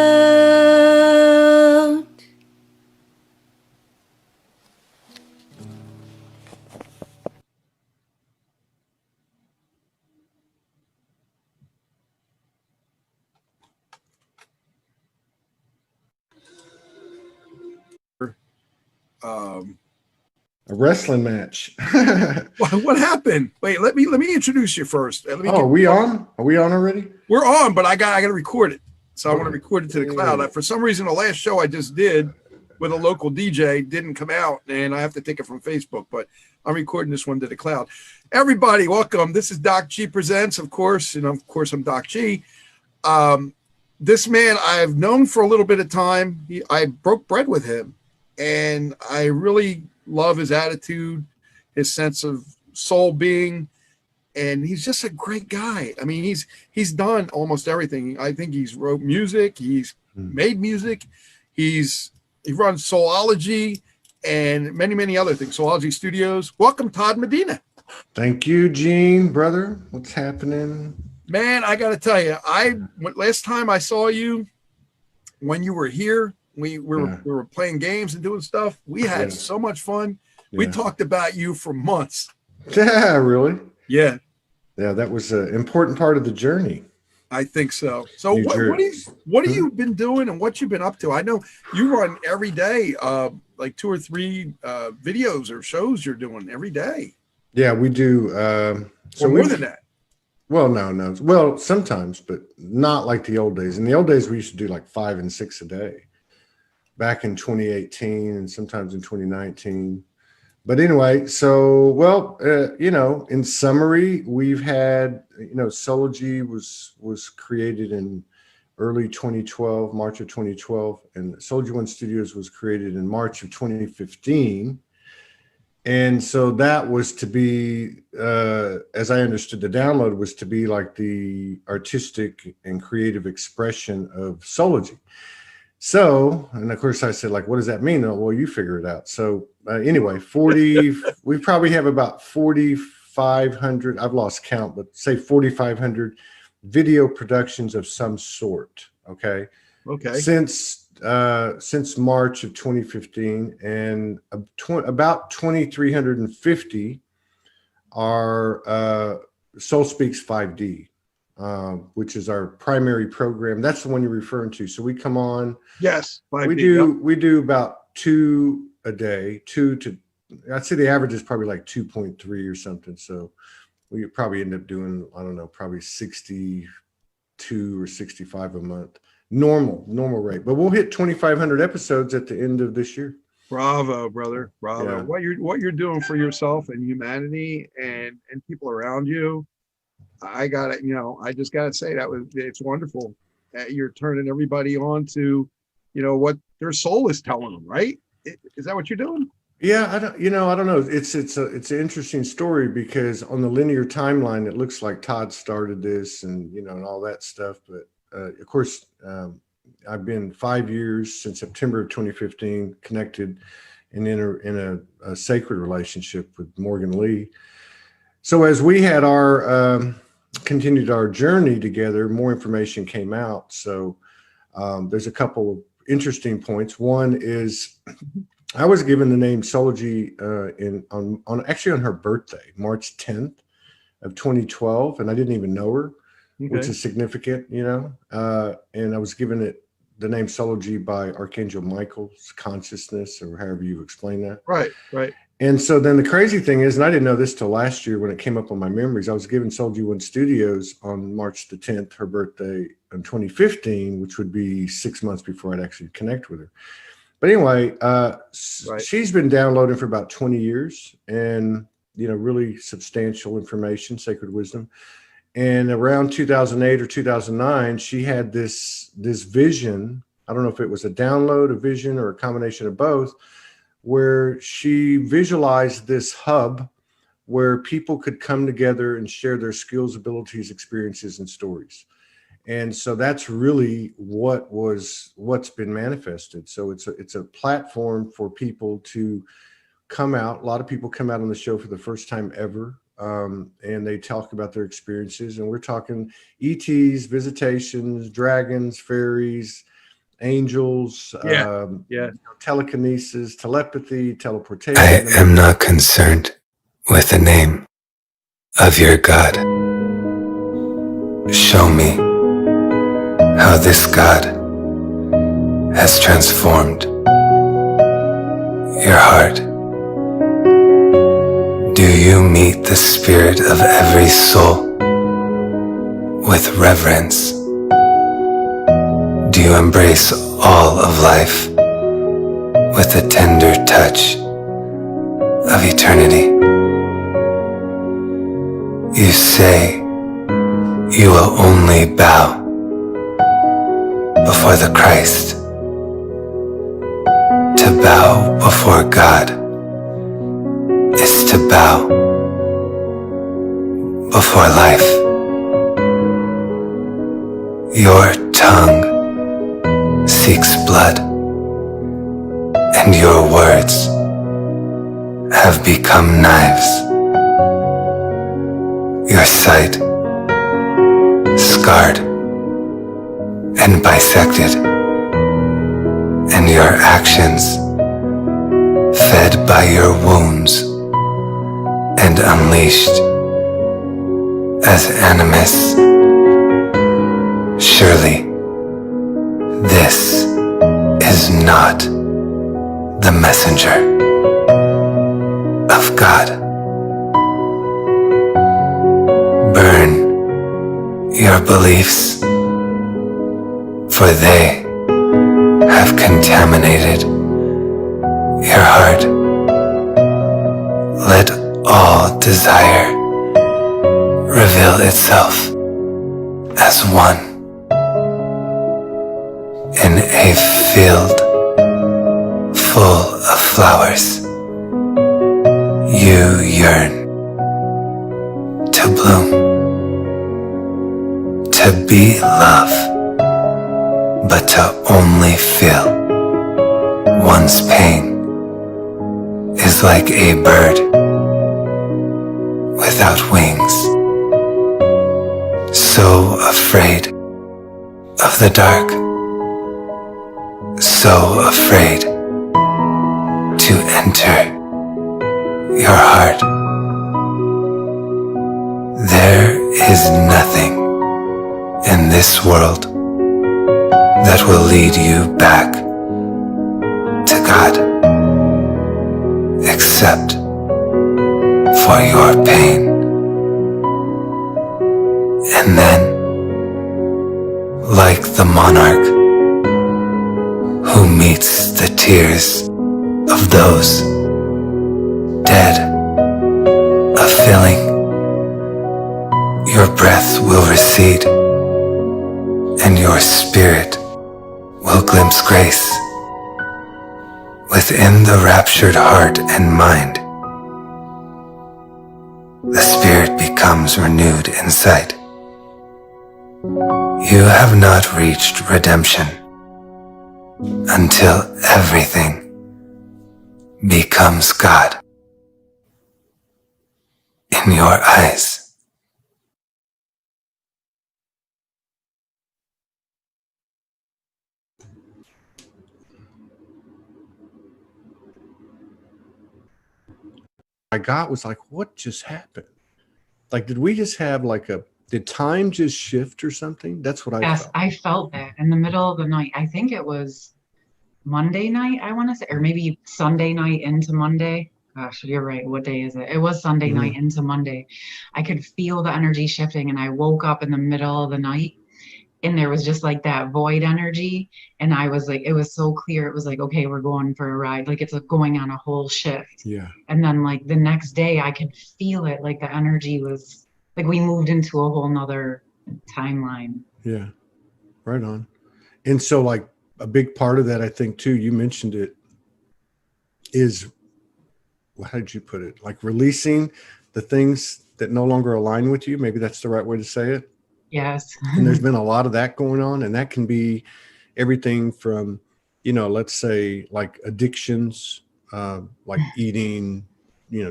A wrestling match. What happened? Wait, let me introduce you first. Are we on? Are we on already? We're on, but I got to record it. So I want to record it to the cloud. For some reason, the last show I just did with a local DJ didn't come out, and I have to take it from Facebook. But I'm recording this one to the cloud. Everybody, welcome. This is Doc G Presents, of course, and of course I'm Doc G. This man I've known for a little bit of time. I broke bread with him, and I really love his attitude, his sense of soul being, and he's just a great guy. I mean, he's done almost everything. I think he's wrote music, he's made music, he runs Soulogy and many other things. Soulogy Studios. Welcome, Todd Medina. Thank you, Gene, brother. What's happening? Man, I got to tell you, last time I saw you, when you were here, we were playing games and doing stuff. We had so much fun. Yeah. We talked about you for months. Yeah, really? Yeah. Yeah, that was an important part of the journey. I think so. So what have you been doing and what you've been up to? I know you run every day, like 2 or 3 videos or shows you're doing every day. Yeah, we do. So more than that. Well, no. Well, sometimes, but not like the old days. In the old days, we used to do like 5 and 6 a day. Back in 2018 and sometimes in 2019. But anyway, so, in summary, we've had, Soulogy was created in early 2012, March of 2012, and Soulogy One Studios was created in March of 2015. And so that was to be, as I understood the download, was to be like the artistic and creative expression of Soulogy. So, and of course I said, like, what does that mean? Oh, well, you figure it out. So anyway, we probably have about 40 4,500, I've lost count, but say 4,500 video productions of some sort. Okay. Okay. Since March of 2015, and about 2,350 are Soul Speaks 5D, which is our primary program. That's the one you're referring to. So we come on. Yes. 5D, We do about 2 a day, I'd say the average is probably like 2.3 or something. So we probably end up doing, I don't know, probably 62 or 65 a month. Normal rate. But we'll hit 2,500 episodes at the end of this year. Bravo, brother. Bravo. Yeah. What you're doing for yourself and humanity and people around you. I just gotta say it's wonderful. You're turning everybody on to, what their soul is telling them, right? Is that what you're doing? Yeah, I don't know. It's an interesting story because on the linear timeline, it looks like Todd started this and and all that stuff. But of course, I've been 5 years since September of 2015 connected and in a sacred relationship with Morgan Lee. So as we had continued our journey together, more information came out. So there's a couple of interesting points. One is I was given the name Soulogy on her birthday, March 10th of 2012, and I didn't even know her, which is significant, and I was given the name Soulogy by Archangel Michael's consciousness, or however you explain that. Right. And so then the crazy thing is, and I didn't know this till last year when it came up on my memories, I was given Soulogy One Studios on March the 10th, her birthday in 2015, which would be 6 months before I'd actually connect with her. But anyway, she's been downloading for about 20 years and, really substantial information, sacred wisdom. And around 2008 or 2009, she had this vision. I don't know if it was a download, a vision, or a combination of both, where she visualized this hub where people could come together and share their skills, abilities, experiences, and stories. And so that's really what's been manifested. So it's a platform for people to come out. A lot of people come out on the show for the first time ever, and they talk about their experiences. And we're talking ETs, visitations, dragons, fairies, angels, telekinesis, telepathy, teleportation. I am not concerned with the name of your God. Show me how this God has transformed your heart. Do you meet the spirit of every soul with reverence? Do you embrace all of life with a tender touch of eternity? You say you will only bow before the Christ. To bow before God is to bow before life. Your tongue seeks blood, and your words have become knives. Your sight scarred and bisected, and your actions fed by your wounds and unleashed as animus. Surely this is not the messenger of God. Burn your beliefs, for they have contaminated your heart. Let all desire reveal itself as one in a field full of flowers. You yearn to bloom, to be love, but to only feel one's pain is like a bird with without wings, so afraid of the dark, so afraid to enter your heart. There is nothing in this world that will lead you back to God, except for your pain. And then, like the monarch who meets the tears of those dead, a filling, your breath will recede, and your spirit will glimpse grace within the raptured heart and mind. The spirit becomes renewed in sight. You have not reached redemption until everything becomes God in your eyes. I got was like, what just happened? Like, did we just have like did time just shift or something? That's what I Yes, felt. I felt that in the middle of the night. I think it was Monday night, I want to say, or maybe Sunday night into Monday. Gosh, you're right. What day is it? It was Sunday night into Monday. I could feel the energy shifting, and I woke up in the middle of the night, and there was just like that void energy. And I was like, it was so clear. It was like, okay, we're going for a ride. Like it's going on a whole shift. Yeah. And then like the next day, I could feel it. Like the energy was like we moved into a whole nother timeline. Yeah. Right on. And so like a big part of that, I think too, you mentioned it, is, how did you put it? Like releasing the things that no longer align with you. Maybe that's the right way to say it. Yes. And there's been a lot of that going on, and that can be everything from, let's say like addictions, like eating,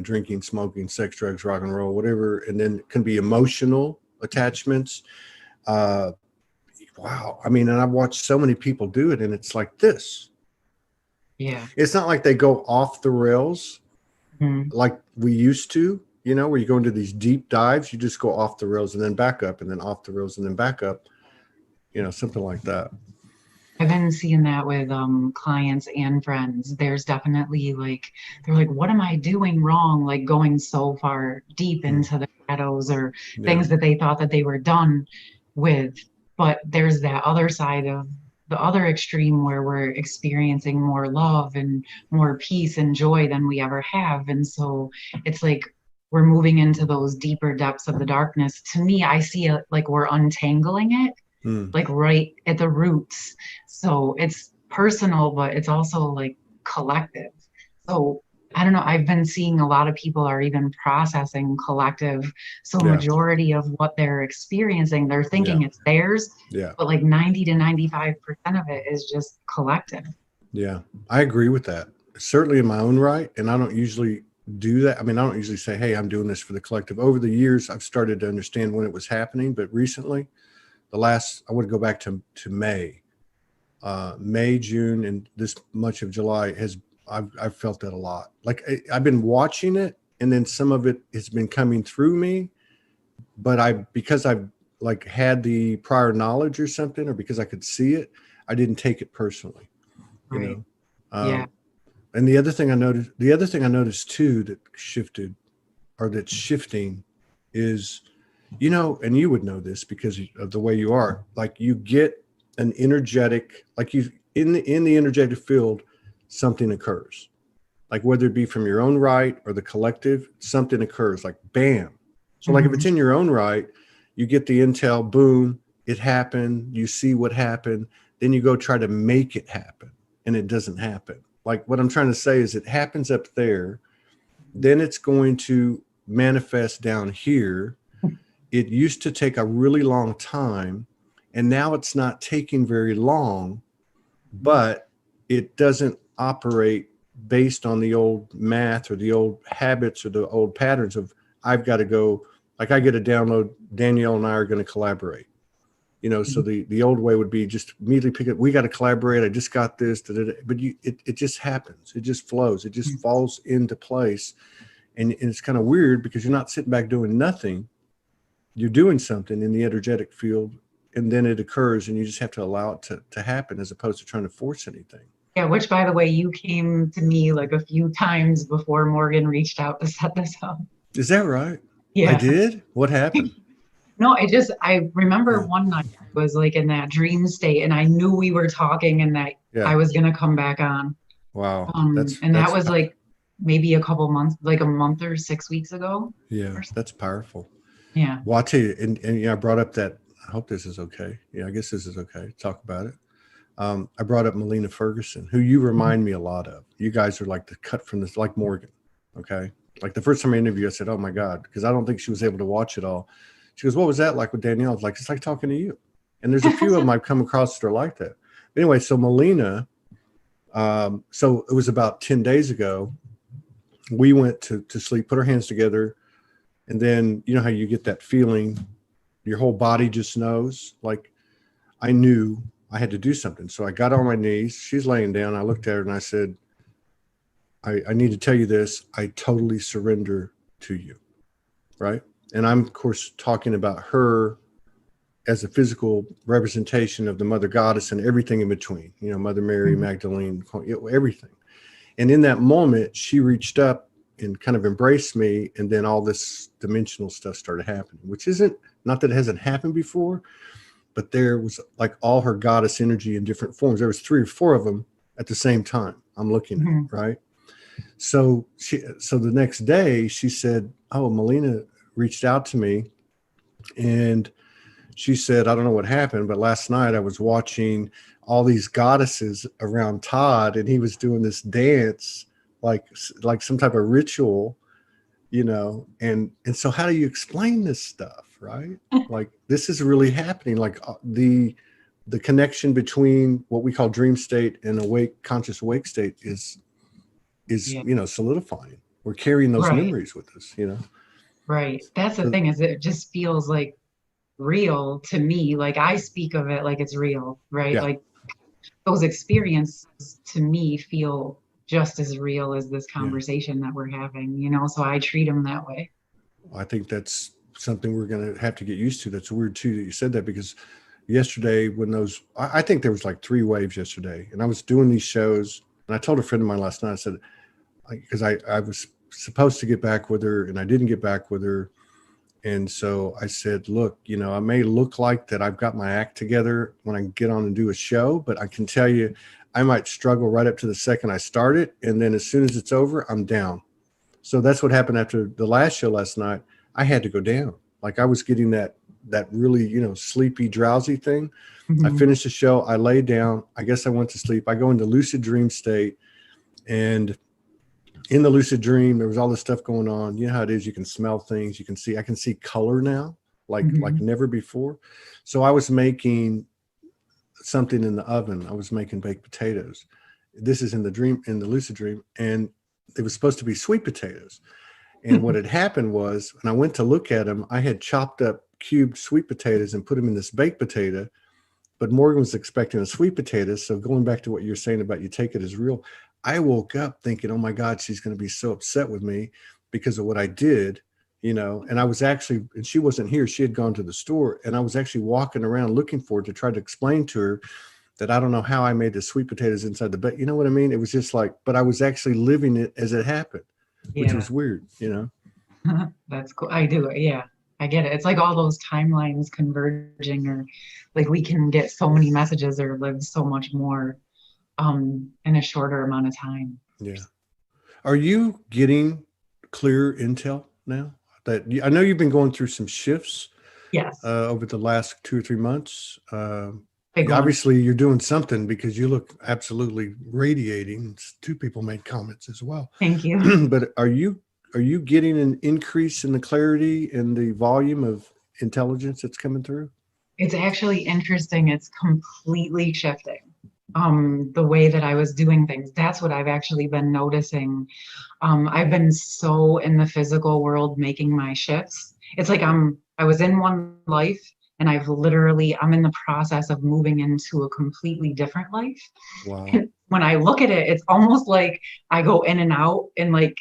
drinking, smoking, sex, drugs, rock and roll, whatever. And then it can be emotional attachments. Wow. I mean, and I've watched so many people do it, and it's like this. Yeah. It's not like they go off the rails like we used to, where you go into these deep dives. You just go off the rails and then back up, and then off the rails and then back up, something like that. I've been seeing that with clients and friends. There's definitely like, they're like, what am I doing wrong? Like going so far deep into the shadows or things that they thought that they were done with. But there's that other side of the other extreme where we're experiencing more love and more peace and joy than we ever have. And so it's like we're moving into those deeper depths of the darkness. To me, I see it like we're untangling it. Like right at the roots. So it's personal, but it's also like collective. So I don't know. I've been seeing a lot of people are even processing collective. So majority of what they're experiencing, they're thinking it's theirs. Yeah. But like 90 to 95% of it is just collective. Yeah, I agree with that. Certainly in my own right. And I don't usually do that. I mean, I don't usually say, hey, I'm doing this for the collective. Over the years, I've started to understand when it was happening. But recently, I want to go back to May, June, and this much of July I've felt that a lot. Like I've been watching it, and then some of it has been coming through me, but because I've like had the prior knowledge or something, or because I could see it, I didn't take it personally, you know? And the other thing I noticed too that shifted, or that's shifting, is, and you would know this because of the way you are, like you get an energetic, like you in the energetic field, something occurs, like whether it be from your own right or the collective, something occurs, like bam. So like if it's in your own right, you get the intel, boom, it happened, you see what happened, then you go try to make it happen, and it doesn't happen. Like what I'm trying to say is it happens up there, then it's going to manifest down here. It used to take a really long time, and now it's not taking very long, but it doesn't operate based on the old math or the old habits or the old patterns of I've got to go, like I get a download, Danielle and I are going to collaborate. You know, so the old way would be just immediately pick it. We got to collaborate. I just got this, but it just happens. It just flows. It just falls into place. And it's kind of weird because you're not sitting back doing nothing. You're doing something in the energetic field, and then it occurs, and you just have to allow it to happen as opposed to trying to force anything. Yeah, which by the way, you came to me like a few times before Morgan reached out to set this up. Is that right? Yeah. I did? What happened? No, I remember one night I was like in that dream state and I knew we were talking and that I was going to come back on. Wow. That was like maybe a couple months, like a month or 6 weeks ago. Yeah, that's powerful. Yeah. Well, I'll tell you, and I brought up that, I hope this is okay. Yeah, I guess this is okay. Talk about it. I brought up Melina Ferguson, who you remind me a lot of. You guys are like the cut from this, like Morgan. Okay. Like the first time I interviewed you, I said, oh my God, because I don't think she was able to watch it all. She goes, what was that like with Danielle? I was like, it's like talking to you. And there's a few of them I've come across that are like that. But anyway, so Melina, so it was about 10 days ago, we went to sleep, put our hands together. And then, you know how you get that feeling, your whole body just knows. Like I knew I had to do something. So I got on my knees. She's laying down. I looked at her and I said, I need to tell you this. I totally surrender to you. Right. And I'm, of course, talking about her as a physical representation of the Mother Goddess and everything in between, you know, Mother Mary, Magdalene, everything. And in that moment, she reached up and kind of embraced me. And then all this dimensional stuff started happening, which isn't, not that it hasn't happened before, but there was like all her goddess energy in different forms. There was 3 or 4 of them at the same time. I'm looking at, right? So the next day she said, oh, Melina reached out to me and she said, I don't know what happened, but last night I was watching all these goddesses around Todd and he was doing this dance, like some type of ritual, you know, and so how do you explain this stuff, right? Like this is really happening. Like the connection between what we call dream state and conscious awake state is you know, solidifying. We're carrying those memories with us, you know. Right. That's the thing, is it just feels like real to me. Like I speak of it like it's real, right? Yeah. Like those experiences to me feel just as real as this conversation that we're having, you know, so I treat them that way. I think that's something we're going to have to get used to. That's weird too that you said that, because yesterday when I think there was like 3 waves yesterday and I was doing these shows and I told a friend of mine last night, I said, because I was supposed to get back with her and I didn't get back with her. And so I said, look, you know, I may look like that I've got my act together when I get on and do a show, but I can tell you, I might struggle right up to the second I start it. And then as soon as it's over, I'm down. So that's what happened after the last show last night. I had to go down. Like I was getting that really, you know, sleepy, drowsy thing. I finished the show. I lay down. I guess I went to sleep. I go into lucid dream state. And in the lucid dream, there was all this stuff going on. You know how it is. You can smell things. You can see, I can see color now, like never before. So I was making something in the oven. I was making baked potatoes. This is in the lucid dream. And it was supposed to be sweet potatoes. And what had happened was, when I went to look at them, I had chopped up cubed sweet potatoes and put them in this baked potato. But Morgan was expecting a sweet potato. So going back to what you're saying about you take it as real, I woke up thinking, oh my God, she's going to be so upset with me because of what I did, you know. And I was actually, and she wasn't here. She had gone to the store and I was actually walking around looking for it to try to explain to her that I don't know how I made the sweet potatoes inside the bed. You know what I mean? It was just like, but I was actually living it as it happened, which was weird, you know? That's cool. I do. Yeah, I get it. It's like all those timelines converging, or like we can get so many messages or live so much more in a shorter amount of time. Yeah. Are you getting clear intel now? I know you've been going through some shifts. Yes. Over the last 2 or 3 months. Obviously you're doing something because you look absolutely radiating. 2 people made comments as well. Thank you. But are you getting an increase in the clarity and the volume of intelligence that's coming through? It's actually interesting. It's completely shifting. the way that I was doing things. That's what I've actually been noticing. I've been so in the physical world making my shifts. It's like I was in one life and I'm in the process of moving into a completely different life. Wow. And when I look at it, it's almost like I go in and out, and like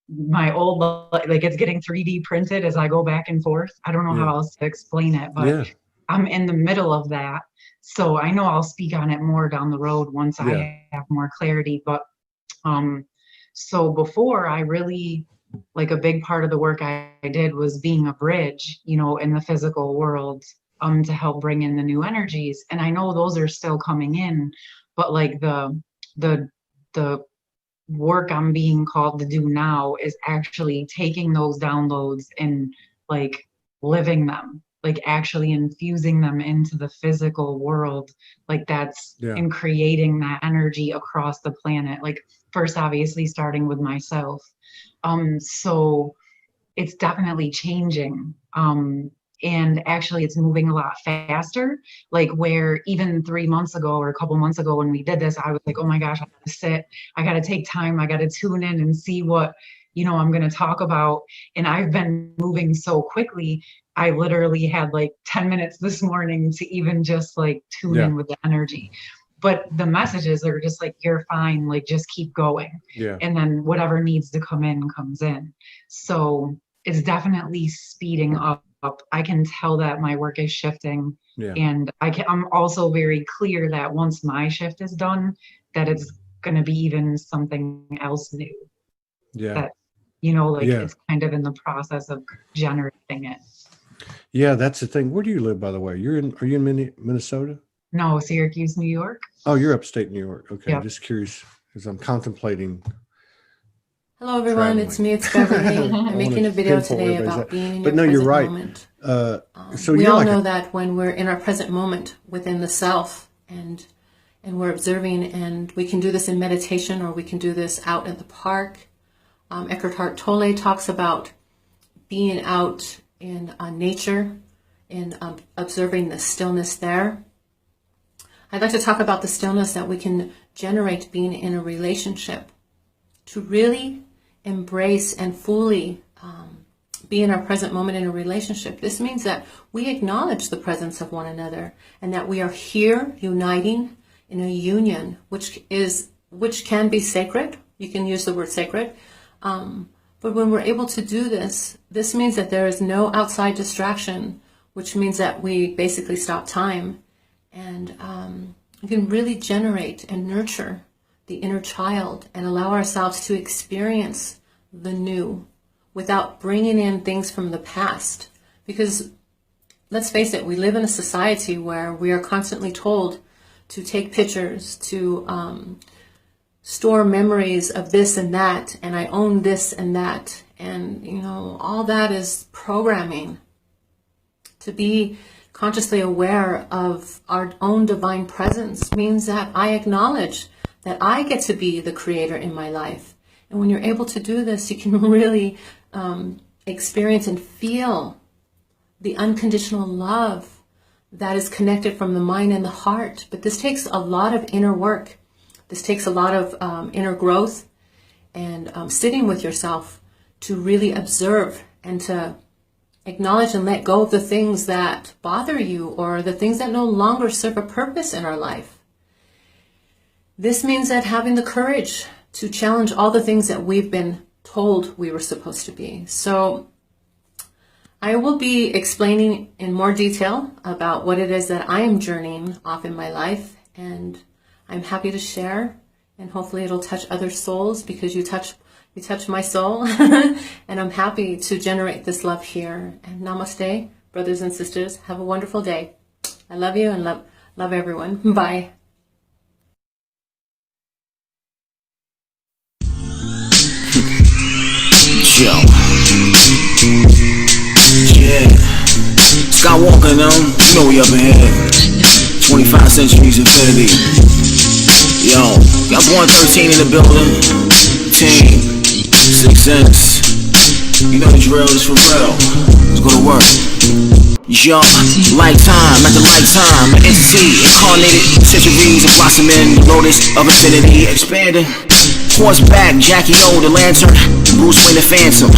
my old, like it's getting 3D printed as I go back and forth. I don't know how else to explain it, but I'm in the middle of that. So I know I'll speak on it more down the road once I have more clarity. But so before, I really, like, a big part of the work I did was being a bridge, you know, in the physical world, to help bring in the new energies. And I know those are still coming in, but like the work I'm being called to do now is actually taking those downloads and like living them, like actually infusing them into the physical world, like that's and creating that energy across the planet. Like first, obviously starting with myself. So it's definitely changing. And actually it's moving a lot faster, like where even 3 months ago or a couple months ago when we did this, I was like, oh my gosh, I gotta sit, I gotta take time, I gotta tune in and see what, you know, I'm gonna talk about. And I've been moving so quickly. I literally had like 10 minutes this morning to even just like tune in with the energy. But the messages are just like, you're fine, like just keep going. And then whatever needs to come in comes in. So it's definitely speeding up. I can tell that my work is shifting, and I'm also very clear that once my shift is done, that it's going to be even something else new. That, you know, like it's kind of in the process of generating it. Yeah, that's the thing. Where do you live, by the way? Are you in Minnesota? No, Syracuse, New York. Oh, you're upstate New York. Okay, I'm just curious because I'm contemplating. Hello everyone, it's me, it's Beverly. I'm making a video today about being in your present moment. So we all know that when we're in our present moment within the self and we're observing, and we can do this in meditation or we can do this out in the park. Eckhart Tolle talks about being out in nature and observing the stillness there. I'd like to talk about the stillness that we can generate being in a relationship, to really embrace and fully be in our present moment in a relationship. This means that we acknowledge the presence of one another and that we are here uniting in a union, which can be sacred. You can use the word sacred. But when we're able to do this, this means that there is no outside distraction, which means that we basically stop time, and we can really generate and nurture the inner child and allow ourselves to experience the new without bringing in things from the past. Because let's face it, we live in a society where we are constantly told to take pictures, to store memories of this and that, and I own this and that. And, you know, all that is programming. To be consciously aware of our own divine presence means that I acknowledge that I get to be the creator in my life. And when you're able to do this, you can really experience and feel the unconditional love that is connected from the mind and the heart. But this takes a lot of inner work. This takes a lot of inner growth and sitting with yourself to really observe and to acknowledge and let go of the things that bother you or the things that no longer serve a purpose in our life. This means that having the courage to challenge all the things that we've been told we were supposed to be. So I will be explaining in more detail about what it is that I am journeying off in my life, and I'm happy to share, and hopefully it'll touch other souls, because you touch my soul. And I'm happy to generate this love here. And namaste, brothers and sisters. Have a wonderful day. I love you and love everyone. Bye. Yo. Yeah. Skywalker, you know we up in here. 25 centuries infinity. Yo, got 113 in the building. Team. 6 cents. You know the drill is for real. Let's go to work. Yo, lifetime after lifetime, an entity incarnated, centuries of blossoming, the lotus of infinity expanding. Horseback, Jackie O, the lantern, Bruce Wayne the Phantom,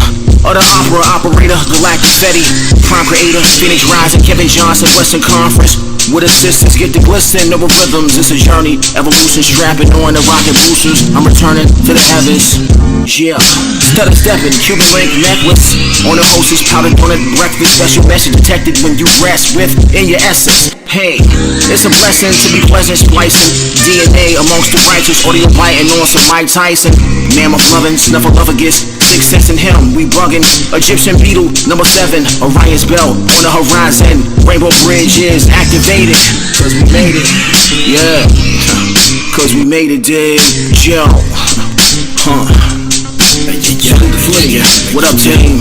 other opera operator, Galactic Fetty, Prime Creator, Phoenix Rising, Kevin Johnson, Western Conference. With assistance, get the glisten of rhythms. It's a journey, evolution, strapping on the rocket boosters. I'm returning to the heavens. Yeah, stutter stepping, Cuban link necklace on the hostess, powdered donut breakfast. Special message detected when you rest within your essence. Hey, it's a blessing to be pleasant, splicing DNA amongst the righteous, audio biting on some Mike Tyson. Mammoth loving, snuffleupagus, sixth sense in him, we bugging. Egyptian beetle, number 7, Orion's belt on the horizon. Rainbow Bridge is activated, cause we made it, yeah. Cause we made it, dig, yo. What up, team?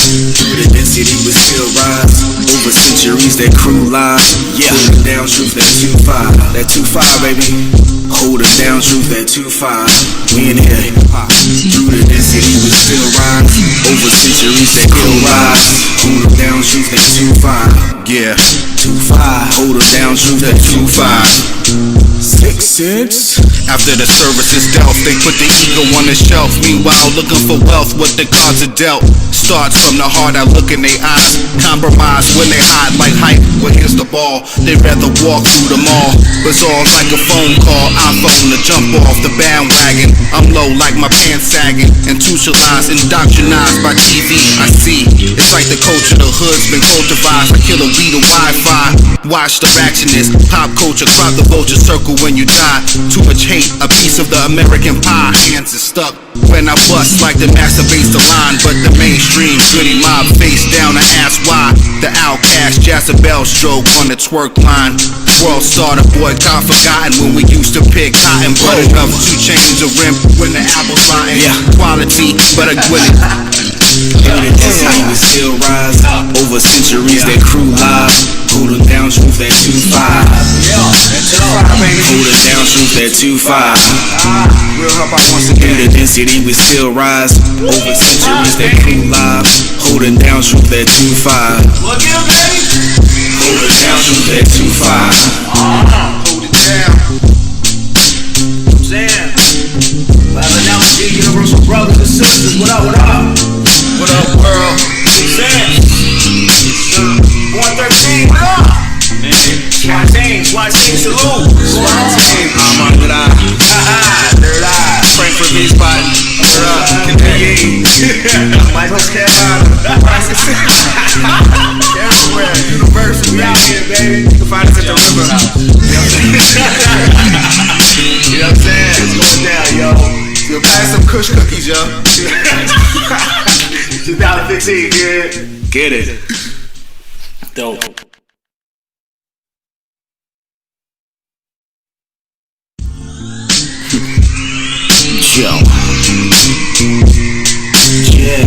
Through the density we still rise. Over centuries that crew lies. Yeah, holding down truth, that 2-5. That 2-5, baby. Holding down truth, that 2-5. We in here. Through the density we still rise. Over centuries that crew lies. Holding down truth, that 2-5. Yeah, 2-5. Holding down truth, that 2-5. 6 cents. After the service is dealt, they put the ego on the shelf. Meanwhile, looking for wealth, what the cards are dealt. Starts from the heart, I look in their eyes. Compromise when they hide like hype. Well, here's the ball, they rather walk through the mall. Resolve like a phone call, iPhone to jump off the bandwagon. I'm low like my pants sagging. Institutionalized, indoctrinized by TV. I see, it's like the culture, the hood's been cultivized. Like killer weed or Wi-Fi. Watch the reactionist, pop culture, crowd the vulture, circle when you die. Too much hate, a piece of the American pie. Hands are stuck when I bust like the masturbates the line. But the mainstream, gritty mob, face down, I ask why. The outcast, Jezebel stroke on the twerk line. World starter, boycott forgotten when we used to pick cotton. But enough to change the rim when the apple's rotten. Yeah. Quality, but a gritty. Through the density we still rise. Over centuries that crew lies. Holding down truth, that 2-5. Holding down truth, that 2-5. Through the density we still rise. Over centuries that crew lives. Holding down truth, that 2-5. Holding down truth, that 2-5. Hold it down. I'm saying, by the analogy, universal brothers and sisters, what up, what up? What up, world? Sam, 113, what up? Swatine, salute. Swatine, I'm under the eye. Third eye. Frankfurt V spot. Third eye. Kentucky. Michael Carolina. Everywhere. Universal. We out here, baby. You can find us at the river. You know what I'm saying? It's going down, yo. You'll pass some Kush cookies, yo. 2015, yeah. Get it. Dope. Yo. Yeah.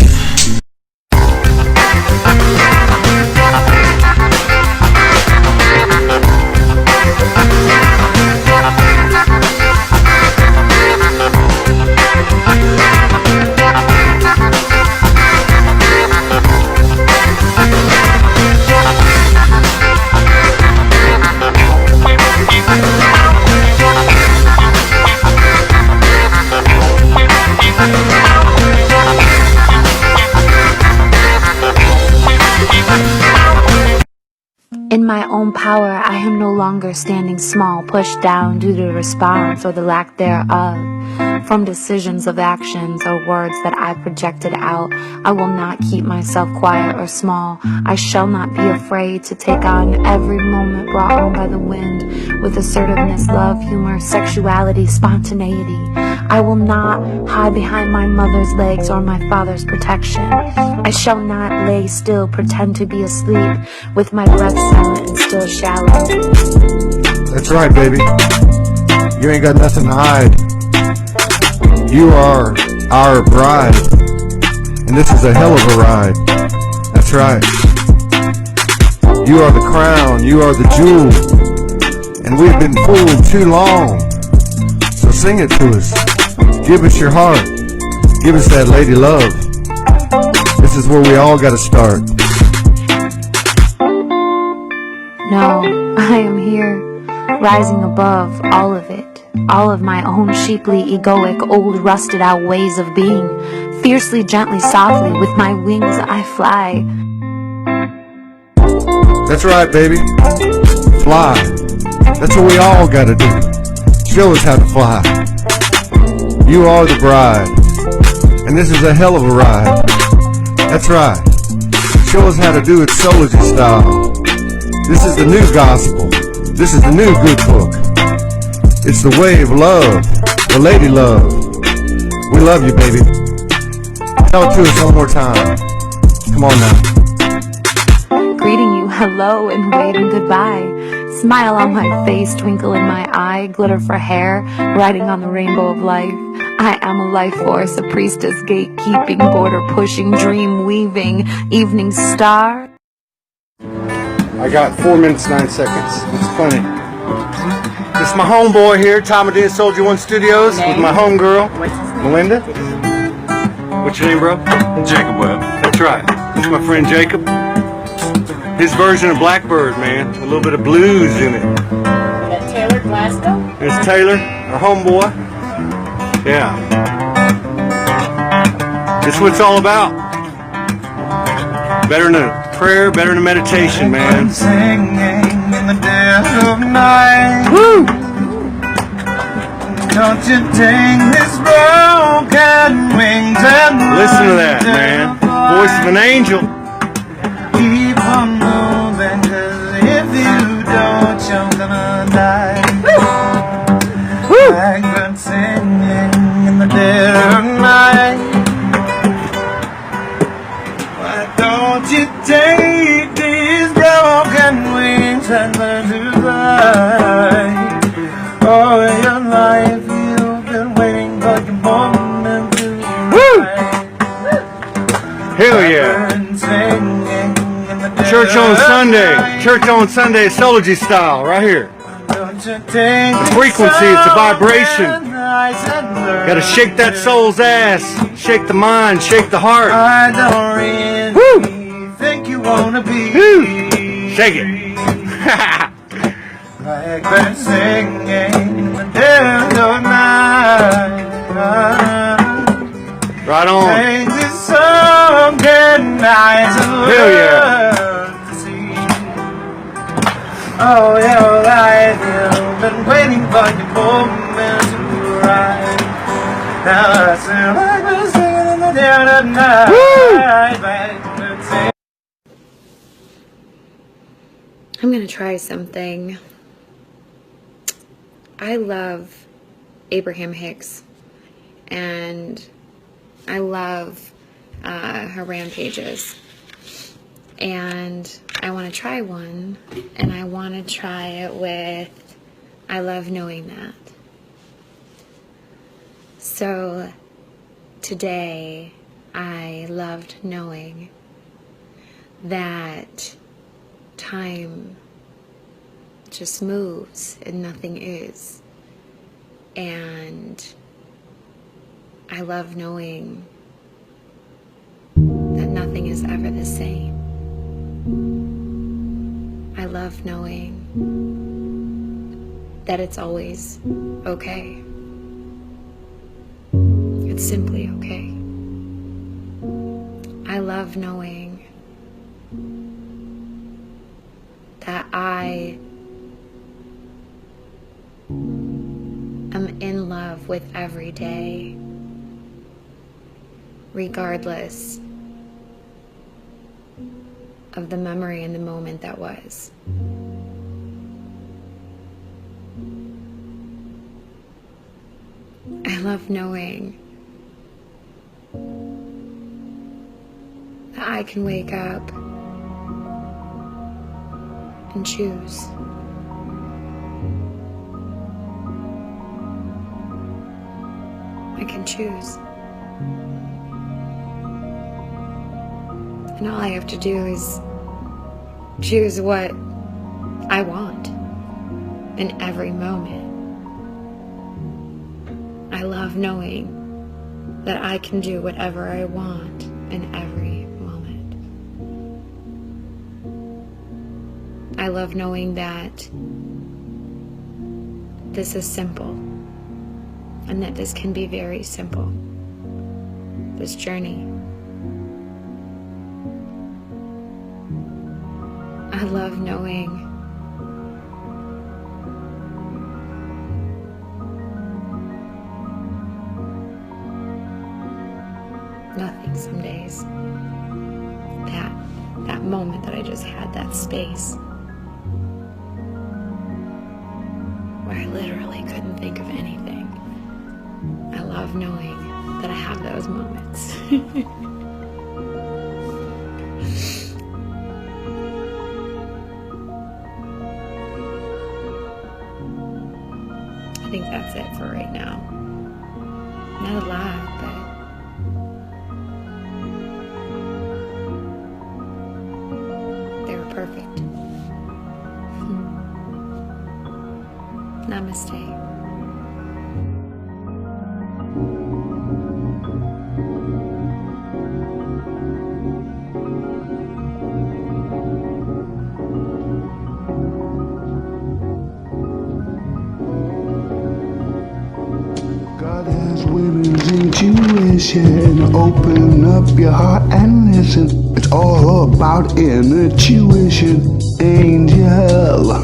In my own power, I am no longer standing small, pushed down due to response or the lack thereof. From decisions of actions or words that I projected out, I will not keep myself quiet or small. I shall not be afraid to take on every moment brought on by the wind with assertiveness, love, humor, sexuality, spontaneity. I will not hide behind my mother's legs or my father's protection. I shall not lay still, pretend to be asleep, with my breath silent and still shallow. That's right, baby. You ain't got nothing to hide. You are our bride, and this is a hell of a ride. That's right. You are the crown, you are the jewel, and we've been fooled too long. So sing it to us. Give us your heart. Give us that lady love. This is where we all got to start. No, I am here, rising above all of it, all of my own sheeply, egoic, old, rusted out ways of being. Fiercely, gently, softly, with my wings I fly. That's right, baby. Fly. That's what we all gotta do. Show us how to fly. You are the bride, and this is a hell of a ride. That's right. Show us how to do it Soulogy style. This is the new gospel. This is the new good book. It's the way of love, the lady love. We love you, baby. Tell it to us one more time. Come on now. Greeting you hello and waving goodbye. Smile on my face, twinkle in my eye, glitter for hair, riding on the rainbow of life. I am a life force, a priestess, gatekeeping, border pushing, dream weaving, evening star. I got 4 minutes, 9 seconds. It's plenty. This is my homeboy here, Todd Medina, Soulogy One Studios, with my homegirl, Melinda. What's your name, bro? Jacob Webb. That's right. This is my friend Jacob. His version of Blackbird, man. A little bit of blues in it. That Taylor Glasgow? There's Taylor, our homeboy. Yeah. This is what it's all about. Better than a prayer, better than a meditation, man. Singing in the dead of night. Woo! Don't you take this broken wings and listen to that, man. Voice of an angel. Keep on moving, 'cause if you don't, you're gonna die. Blackbird singing in the dead of night. Why don't you take these broken wings and learn to fly? All your life you've been waiting for your moment to rise. Hell yeah. Church on Sunday. Church on Sunday, Soulogy style, right here. The frequency, it's a vibration. Gotta shake that soul's ass. Shake the mind, shake the heart. I don't really think you wanna be. Woo. Shake it. Blackbird singing in the dead of night. Right on. Take this song and eyes and hell yeah. Oh, your life, you've been waiting for your moment to rise. Now I feel like we're singing in the dead of night. I'm gonna try something. I love Abraham Hicks, and I love her rampages. And I want to try one, and I want to try it with I Love Knowing That. So today I loved knowing that time just moves and nothing is. And I love knowing that nothing is ever the same. I love knowing that it's always okay. It's simply okay. I love knowing that I am in love with every day, regardless of the memory and the moment that was. I love knowing that I can wake up and choose. I can choose. And all I have to do is choose what I want in every moment. I love knowing that I can do whatever I want in every moment. I love knowing that this is simple and that this can be very simple, this journey. I love knowing nothing some days. That moment that I just had, that space where I literally couldn't think of anything. I love knowing that I have those moments. I think that's it for right now. Not a lot, but they were perfect. Namaste. God has women's intuition. Open up your heart and listen. It's all about intuition, angel.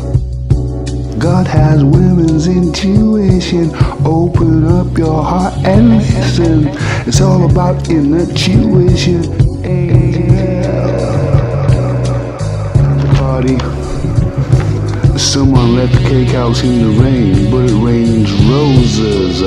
God has women's intuition. Open up your heart and listen. It's all about intuition, angel. Party. Someone let the cake house in the rain, but it rains roses.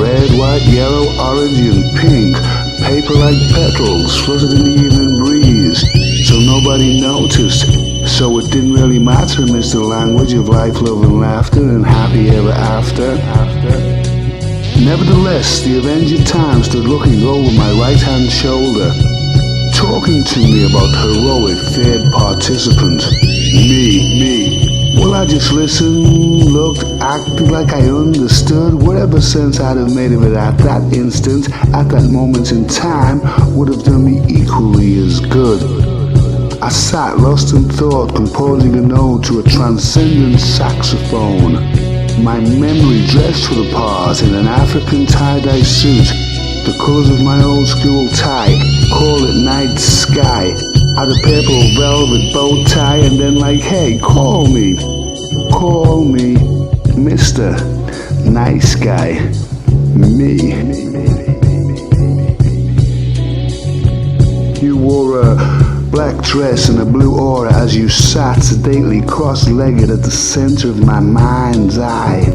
Red, white, yellow, orange, and pink. Paper like petals floated in the evening breeze. So nobody noticed. So it didn't really matter, Mr. Language of life, love, and laughter, and happy ever after. Nevertheless, the Avenger Time stood looking over my right-hand shoulder, talking to me about heroic third participant. Me. Well, I just listened, looked, acted like I understood. Whatever sense I'd have made of it at that instant, at that moment in time, would have done me equally as good. I sat lost in thought, composing an ode to a transcendent saxophone. My memory dressed for the part in an African tie-dye suit, the colors of my old school tie, call it night sky. Had a purple velvet bow tie, and then like, hey, call me, Mr. Nice Guy, me. You wore a black dress and a blue aura as you sat sedately cross-legged at the center of my mind's eye.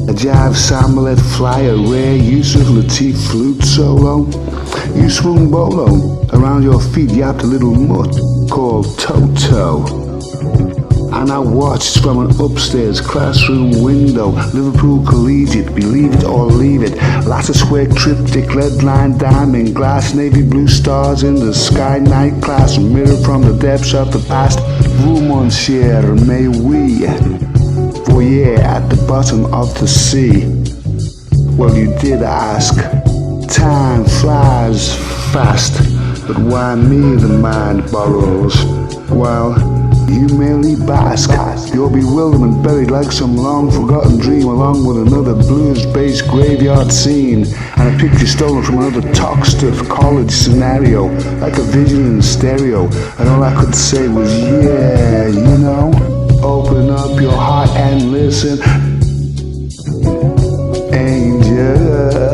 A jive sambalet fly, a rare Yusuf Lateef flute solo. You swung bolo. Around your feet yapped a little mutt called Toto. And I watched from an upstairs classroom window. Liverpool Collegiate, believe it or leave it. Lattice work, triptych, lead line, diamond glass, navy blue stars in the sky, night class, mirror from the depths of the past. Vous, mon cher, mais oui. Voyeur at the bottom of the sea. Well, you did ask. Time flies fast, but why me the mind borrows? While you merely bask, your bewilderment buried like some long forgotten dream, along with another blues-based graveyard scene, and a picture stolen from another talk-stuff college scenario, like a vision in stereo, and all I could say was, yeah, you know, open up your heart and listen, angel.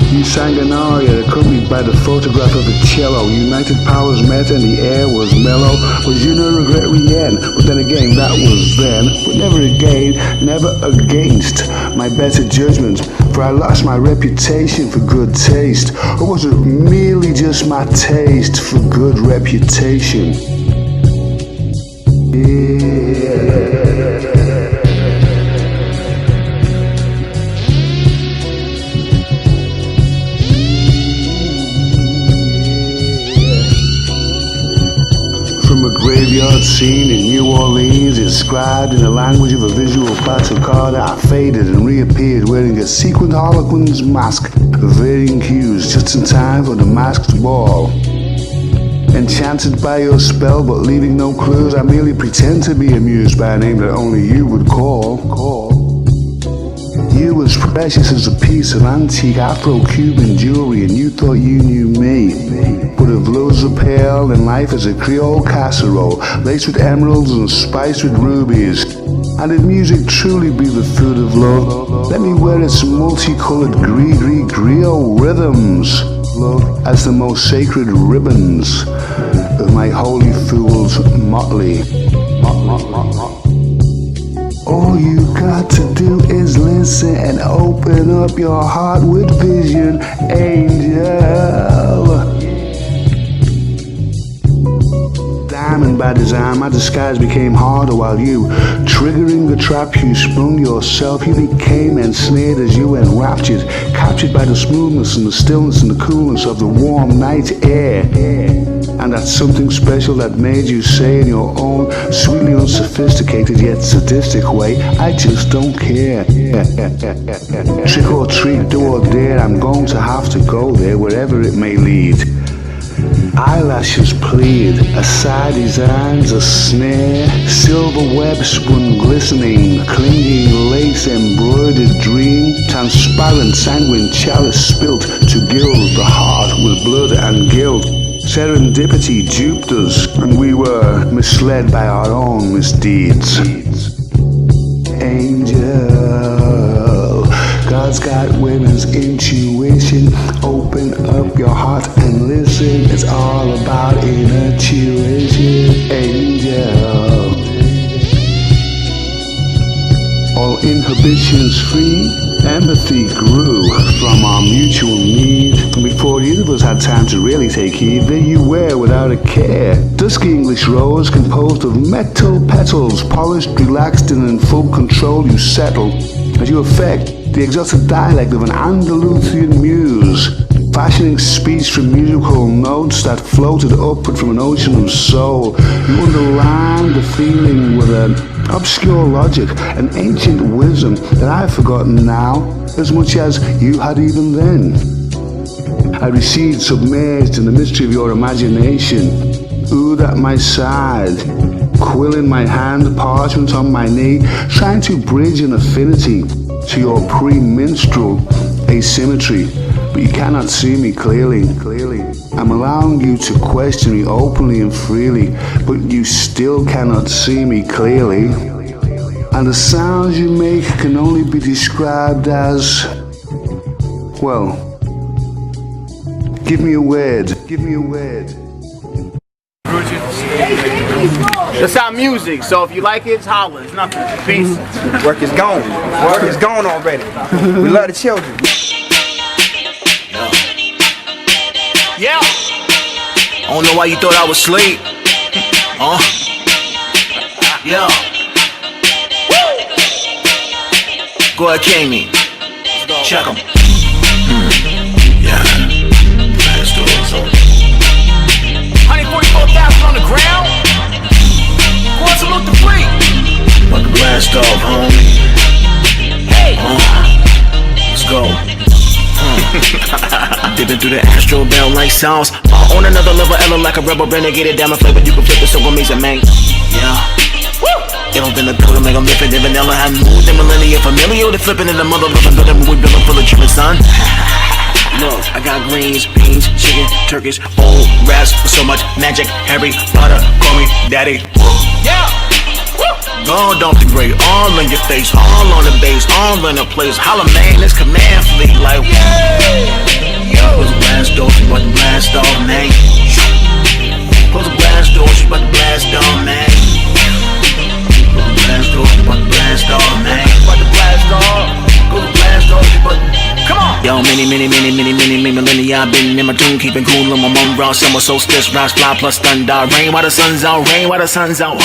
You sang an aria accompanied by the photograph of a cello. United powers met and the air was mellow. Was you no regret rien? But then again, that was then. But never again, never against my better judgment. For I lost my reputation for good taste. Or was it merely just my taste for good reputation? Yeah. From a graveyard scene in New Orleans, it's described in the language of a visual battle card. I faded and reappeared wearing a sequined harlequin's mask of varying hues just in time for the masked ball. Enchanted by your spell but leaving no clues, I merely pretend to be amused by a name that only you would call. You as precious as a piece of antique Afro-Cuban jewelry, and you thought you knew me. But if love's a pale, then life is a Creole casserole, laced with emeralds and spiced with rubies. And if music truly be the food of love, let me wear its multicolored griot rhythms as the most sacred ribbons of my holy fool's motley. All you got to do is listen and open up your heart with vision, angel. Diamond by design, my disguise became harder while you, triggering the trap you sprung yourself, you became ensnared as you enraptured, captured by the smoothness and the stillness and the coolness of the warm night air. And that's something special that made you say in your own sweetly unsophisticated yet sadistic way, I just don't care. Trick or treat, do or dare, I'm going to have to go there wherever it may lead. Eyelashes plead, a side designs a snare, silver web spun glistening, clinging lace embroidered dream, transparent sanguine chalice spilt to gild the heart with blood and guilt. Serendipity duped us, and we were misled by our own misdeeds. Angel, God's got women's intuition. Open up your heart and listen. It's all about inner tuition. Angel, all inhibitions free. Empathy grew from our mutual need, and before either of us had time to really take heed, there you were without a care. Dusky English rose composed of metal petals, polished, relaxed, and in full control you settle as you affect the exotic dialect of an Andalusian muse, fashioning speech from musical notes that floated upward from an ocean of soul. You underlined the feeling with an obscure logic, an ancient wisdom that I've forgotten now, as much as you had even then. I recede submerged in the mystery of your imagination, ood at my side, quill in my hand, parchment on my knee, trying to bridge an affinity to your pre-minstrel asymmetry. But you cannot see me clearly. I'm allowing you to question me openly and freely, but you still cannot see me clearly. And the sounds you make can only be described as, well, give me a word. That's our music, so if you like it, it's holler. It's nothing. Peace. Work is gone. Work is gone already. We love the children. Yeah. I don't know why you thought I was asleep. Yeah. Go ahead, Kami. Check 'em. Yeah. 144,000 on the ground. Want to look the free. About to blast off, homie. Hey. Let's go. Dipping through the astral bell like sauce. On another level, Ella like a rebel renegade. Diamond flavor, you can flip it so amazing, man. Yeah. It'll been a building like I'm living in vanilla. I moved in millennia familiar. They're flipping in the mother loving building. We building full of children, son. Look, I got greens, beans, chicken, turkeys, old rats with so much magic. Harry Potter, call me daddy. Yeah. Gone off the grade, all in your face, all on the base, all in the place. Holla, man, this command fleet like, yo. Close the blast door, she about to blast off, man. Close the blast door, she about to blast off, man. Close the blast door, she about to blast off, man. About to blast off. Close the blast door, she about to. Come on. Yo, many millennia I've been in my tune, keeping cool on my mom raw. Summer solstice, rise, fly plus thunder. Rain while the sun's out, rain while the sun's out,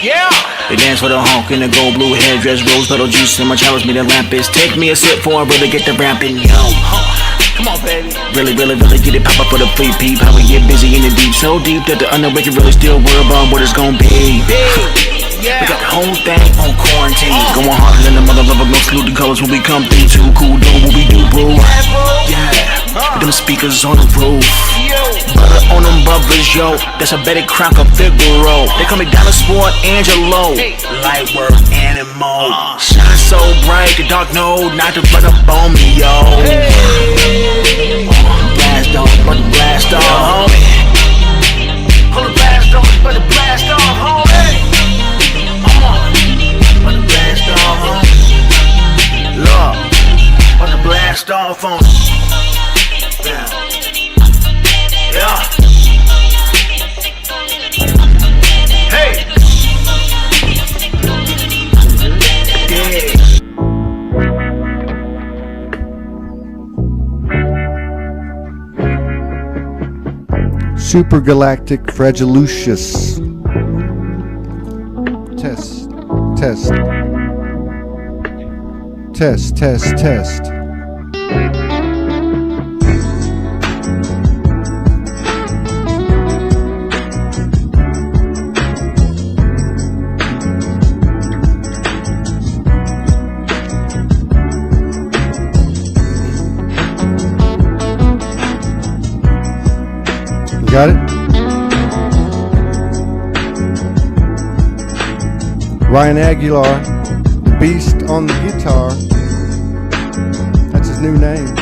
Yeah. They dance for the honk in the gold blue hairdress, rose petal juice in my chalice, me the lamp is. Take me a sip for I really get the ramping, yo. Come on, baby. Really get it pop up for the free peep. How we get busy in the deep, so deep that the underwater really still worry about what it's gonna be. We got the whole thing on quarantine. Going harder than the mother lover, no salute the colors when we come through. Too cool, doing what we do, bro. Yeah, with them speakers on the roof. Butter on them brothers, yo. That's a Betty Crocker Figaro. They call me Dollar Sport Angelo. Light work animal. Shine so bright, the dark know not to run up on me, yo. Blast off, but the blast off, homie. Hold the blast off, but the blast off, homie. But the blast off, homie. Lord, but the blast off on me. Yeah. Hey. Yeah. Supergalactic Fragilucious. Test. Got it? Ryan Aguilar, the Beast on the guitar. That's his new name.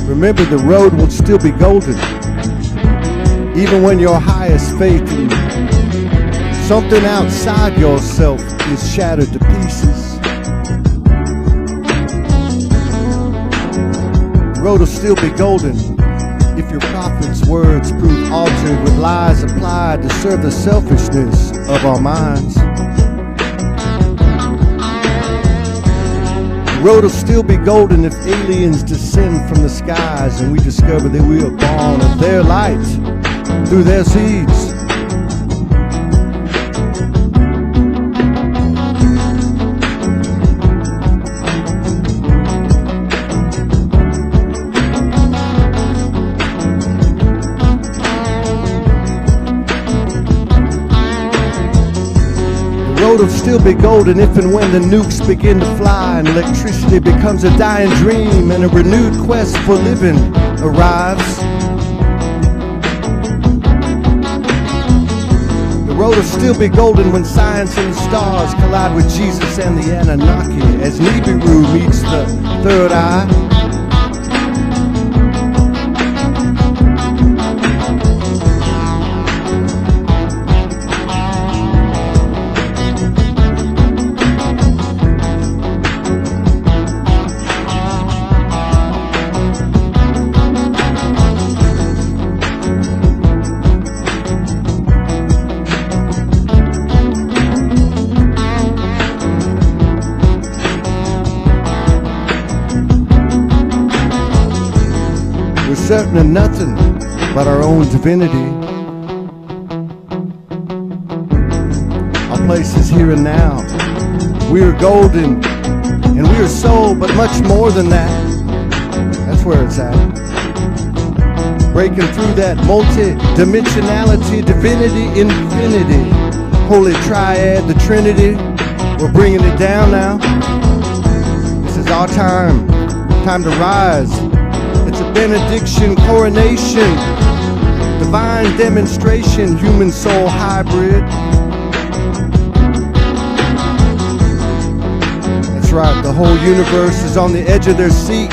Remember, the road will still be golden, even when your highest faith in something outside yourself is shattered to pieces. The road will still be golden if your prophet's words prove altered with lies applied to serve the selfishness of our minds. The road will still be golden if aliens descend from the skies and we discover that we are born of their light through their seeds. The road will still be golden if and when the nukes begin to fly and electricity becomes a dying dream and a renewed quest for living arrives. The road will still be golden when science and the stars collide with Jesus and the Anunnaki as Nibiru meets the third eye. Certain of nothing but our own divinity. Our place is here and now. We are golden and we are soul, but much more than that. That's where it's at. Breaking through that multi-dimensionality, divinity, infinity, holy triad, the Trinity. We're bringing it down now. This is our time. Time to rise. It's a benediction, coronation, divine demonstration, human soul hybrid. That's right, the whole universe is on the edge of their seat.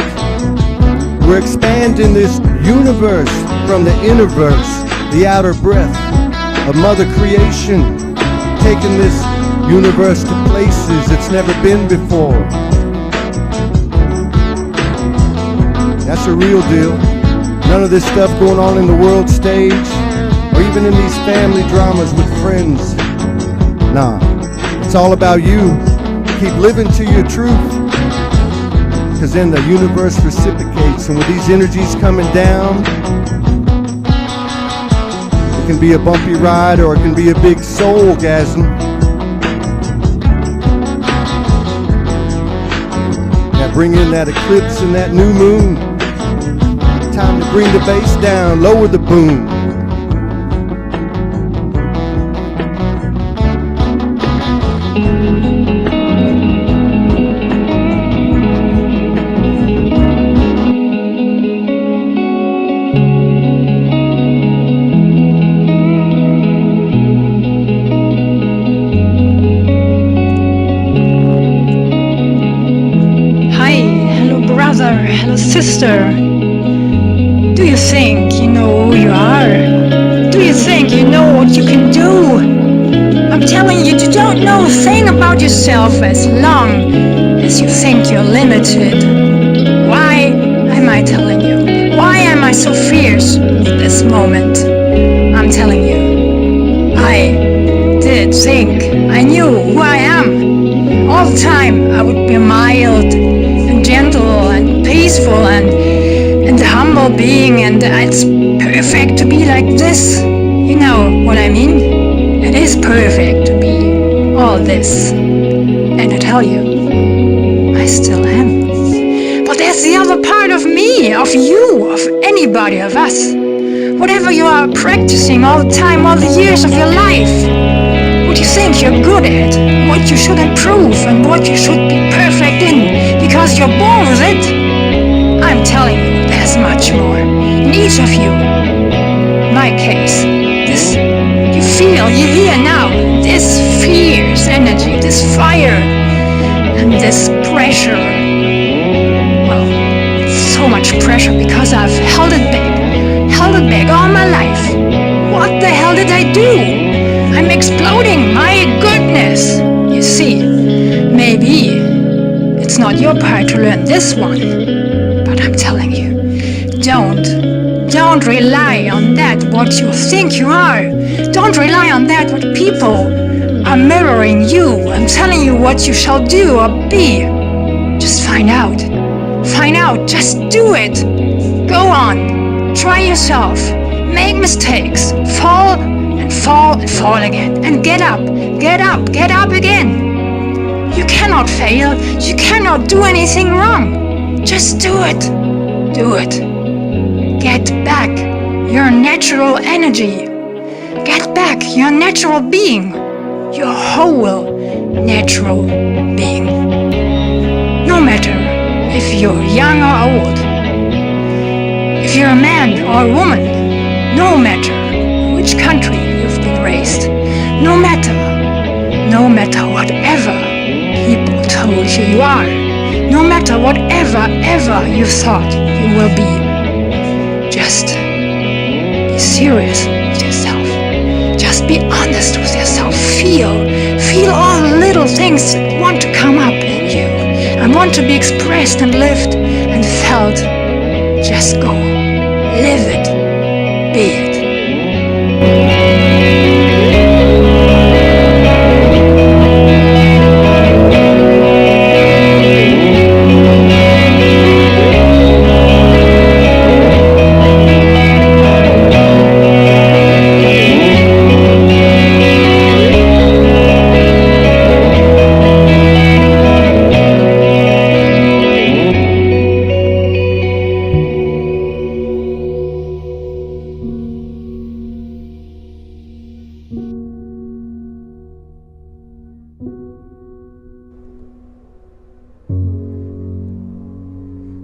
We're expanding this universe from the inner verse, the outer breath of Mother Creation, taking this universe to places it's never been before. That's a real deal. None of this stuff going on in the world stage or even in these family dramas with friends. Nah, it's all about you. Keep living to your truth, because then the universe reciprocates, and with these energies coming down, it can be a bumpy ride or it can be a big soul-gasm. That bring in that eclipse and that new moon. Time to bring the bass down, lower the boom. Hello, sister. Do you think you know who you are? Do you think you know what you can do? I'm telling you, you don't know a thing about yourself as long as you think you're limited. Why am I telling you? Why am I so fierce at this moment? I'm telling you, I did think I knew who I am. All the time I would be mild and gentle and peaceful and a humble being, and it's perfect to be like this. You know what I mean? It is perfect to be all this. And I tell you, I still am. But there's the other part of me, of you, of anybody, of us. Whatever you are practicing all the time, all the years of your life, what you think you're good at, what you should improve, and what you should be perfect in, because you're born with it. I'm telling you, there's much more in each of you. My case, this you feel, you hear now, this fierce energy, this fire, and this pressure. Well, so much pressure because I've held it back all my life. What the hell did I do? I'm exploding, my goodness. You see, maybe it's not your part to learn this one, but I'm telling you, don't rely on that what you think you are. Don't rely on that what people are mirroring you and telling you what you shall do or be. Just find out, just do it. Go on, try yourself, make mistakes, fall and fall and fall again, and get up again. You cannot fail, you cannot do anything wrong. Just do it. Get back your natural energy. Get back your natural being, your whole natural being. No matter if you're young or old, if you're a man or a woman, no matter which country you've been raised, no matter whatever people told you are, no matter whatever you thought you will be. Just be serious with yourself. Just be honest with yourself. Feel all the little things that want to come up in you and want to be expressed and lived and felt. Just go. Live it. Be it.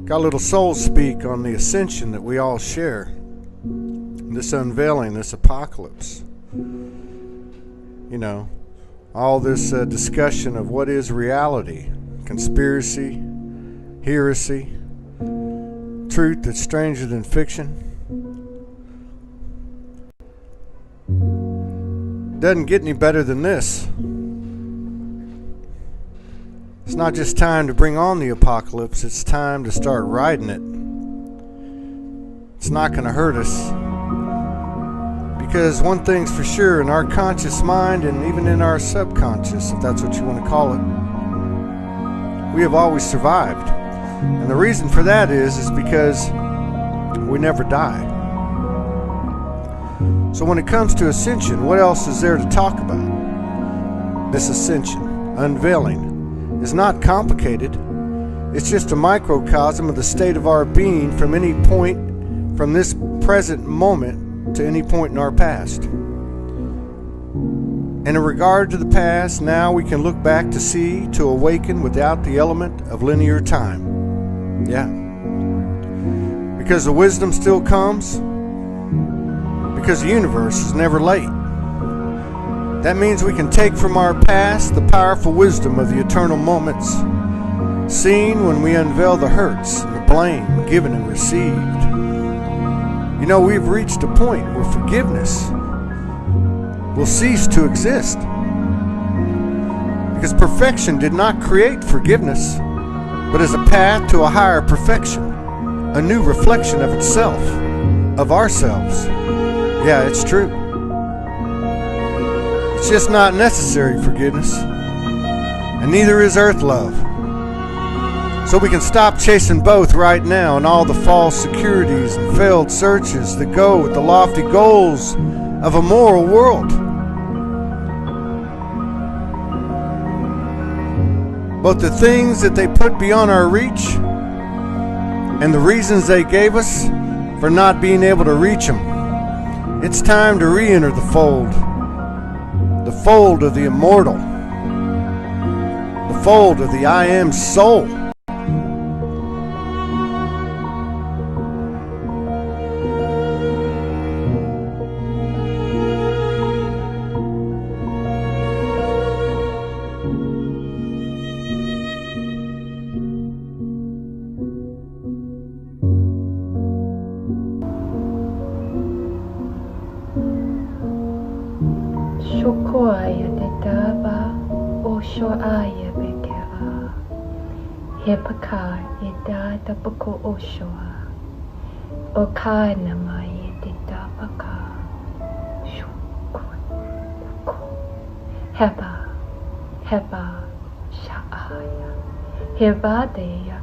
Got a little soul speak on the ascension that we all share. This unveiling, this apocalypse. You know, all this discussion of what is reality, conspiracy, heresy, truth that's stranger than fiction. Doesn't get any better than this. It's not just time to bring on the apocalypse, it's time to start riding it. It's not going to hurt us. Because one thing's for sure, in our conscious mind and even in our subconscious, if that's what you want to call it, we have always survived. And the reason for that is because we never die. So when it comes to ascension, what else is there to talk about? This ascension, unveiling, is not complicated. It's just a microcosm of the state of our being from any point, from this present moment to any point in our past. And in regard to the past, now we can look back to see, to awaken without the element of linear time. Yeah. Because the wisdom still comes. Because the universe is never late. That means we can take from our past the powerful wisdom of the eternal moments, seen when we unveil the hurts and the blame given and received. You know, we've reached a point where forgiveness will cease to exist. Because perfection did not create forgiveness, but as a path to a higher perfection, a new reflection of itself, of ourselves. Yeah, it's true. It's just not necessary forgiveness, and neither is earth love. So we can stop chasing both right now and all the false securities and failed searches that go with the lofty goals of a moral world. Both the things that they put beyond our reach and the reasons they gave us for not being able to reach them. It's time to re-enter the fold of the immortal, the fold of the I Am soul. Shokoaya de daba oshoaya bekea. Hepaka yeda dabako oshoa. Okana maya de dabaka. Heba sha'aya. Hebadeya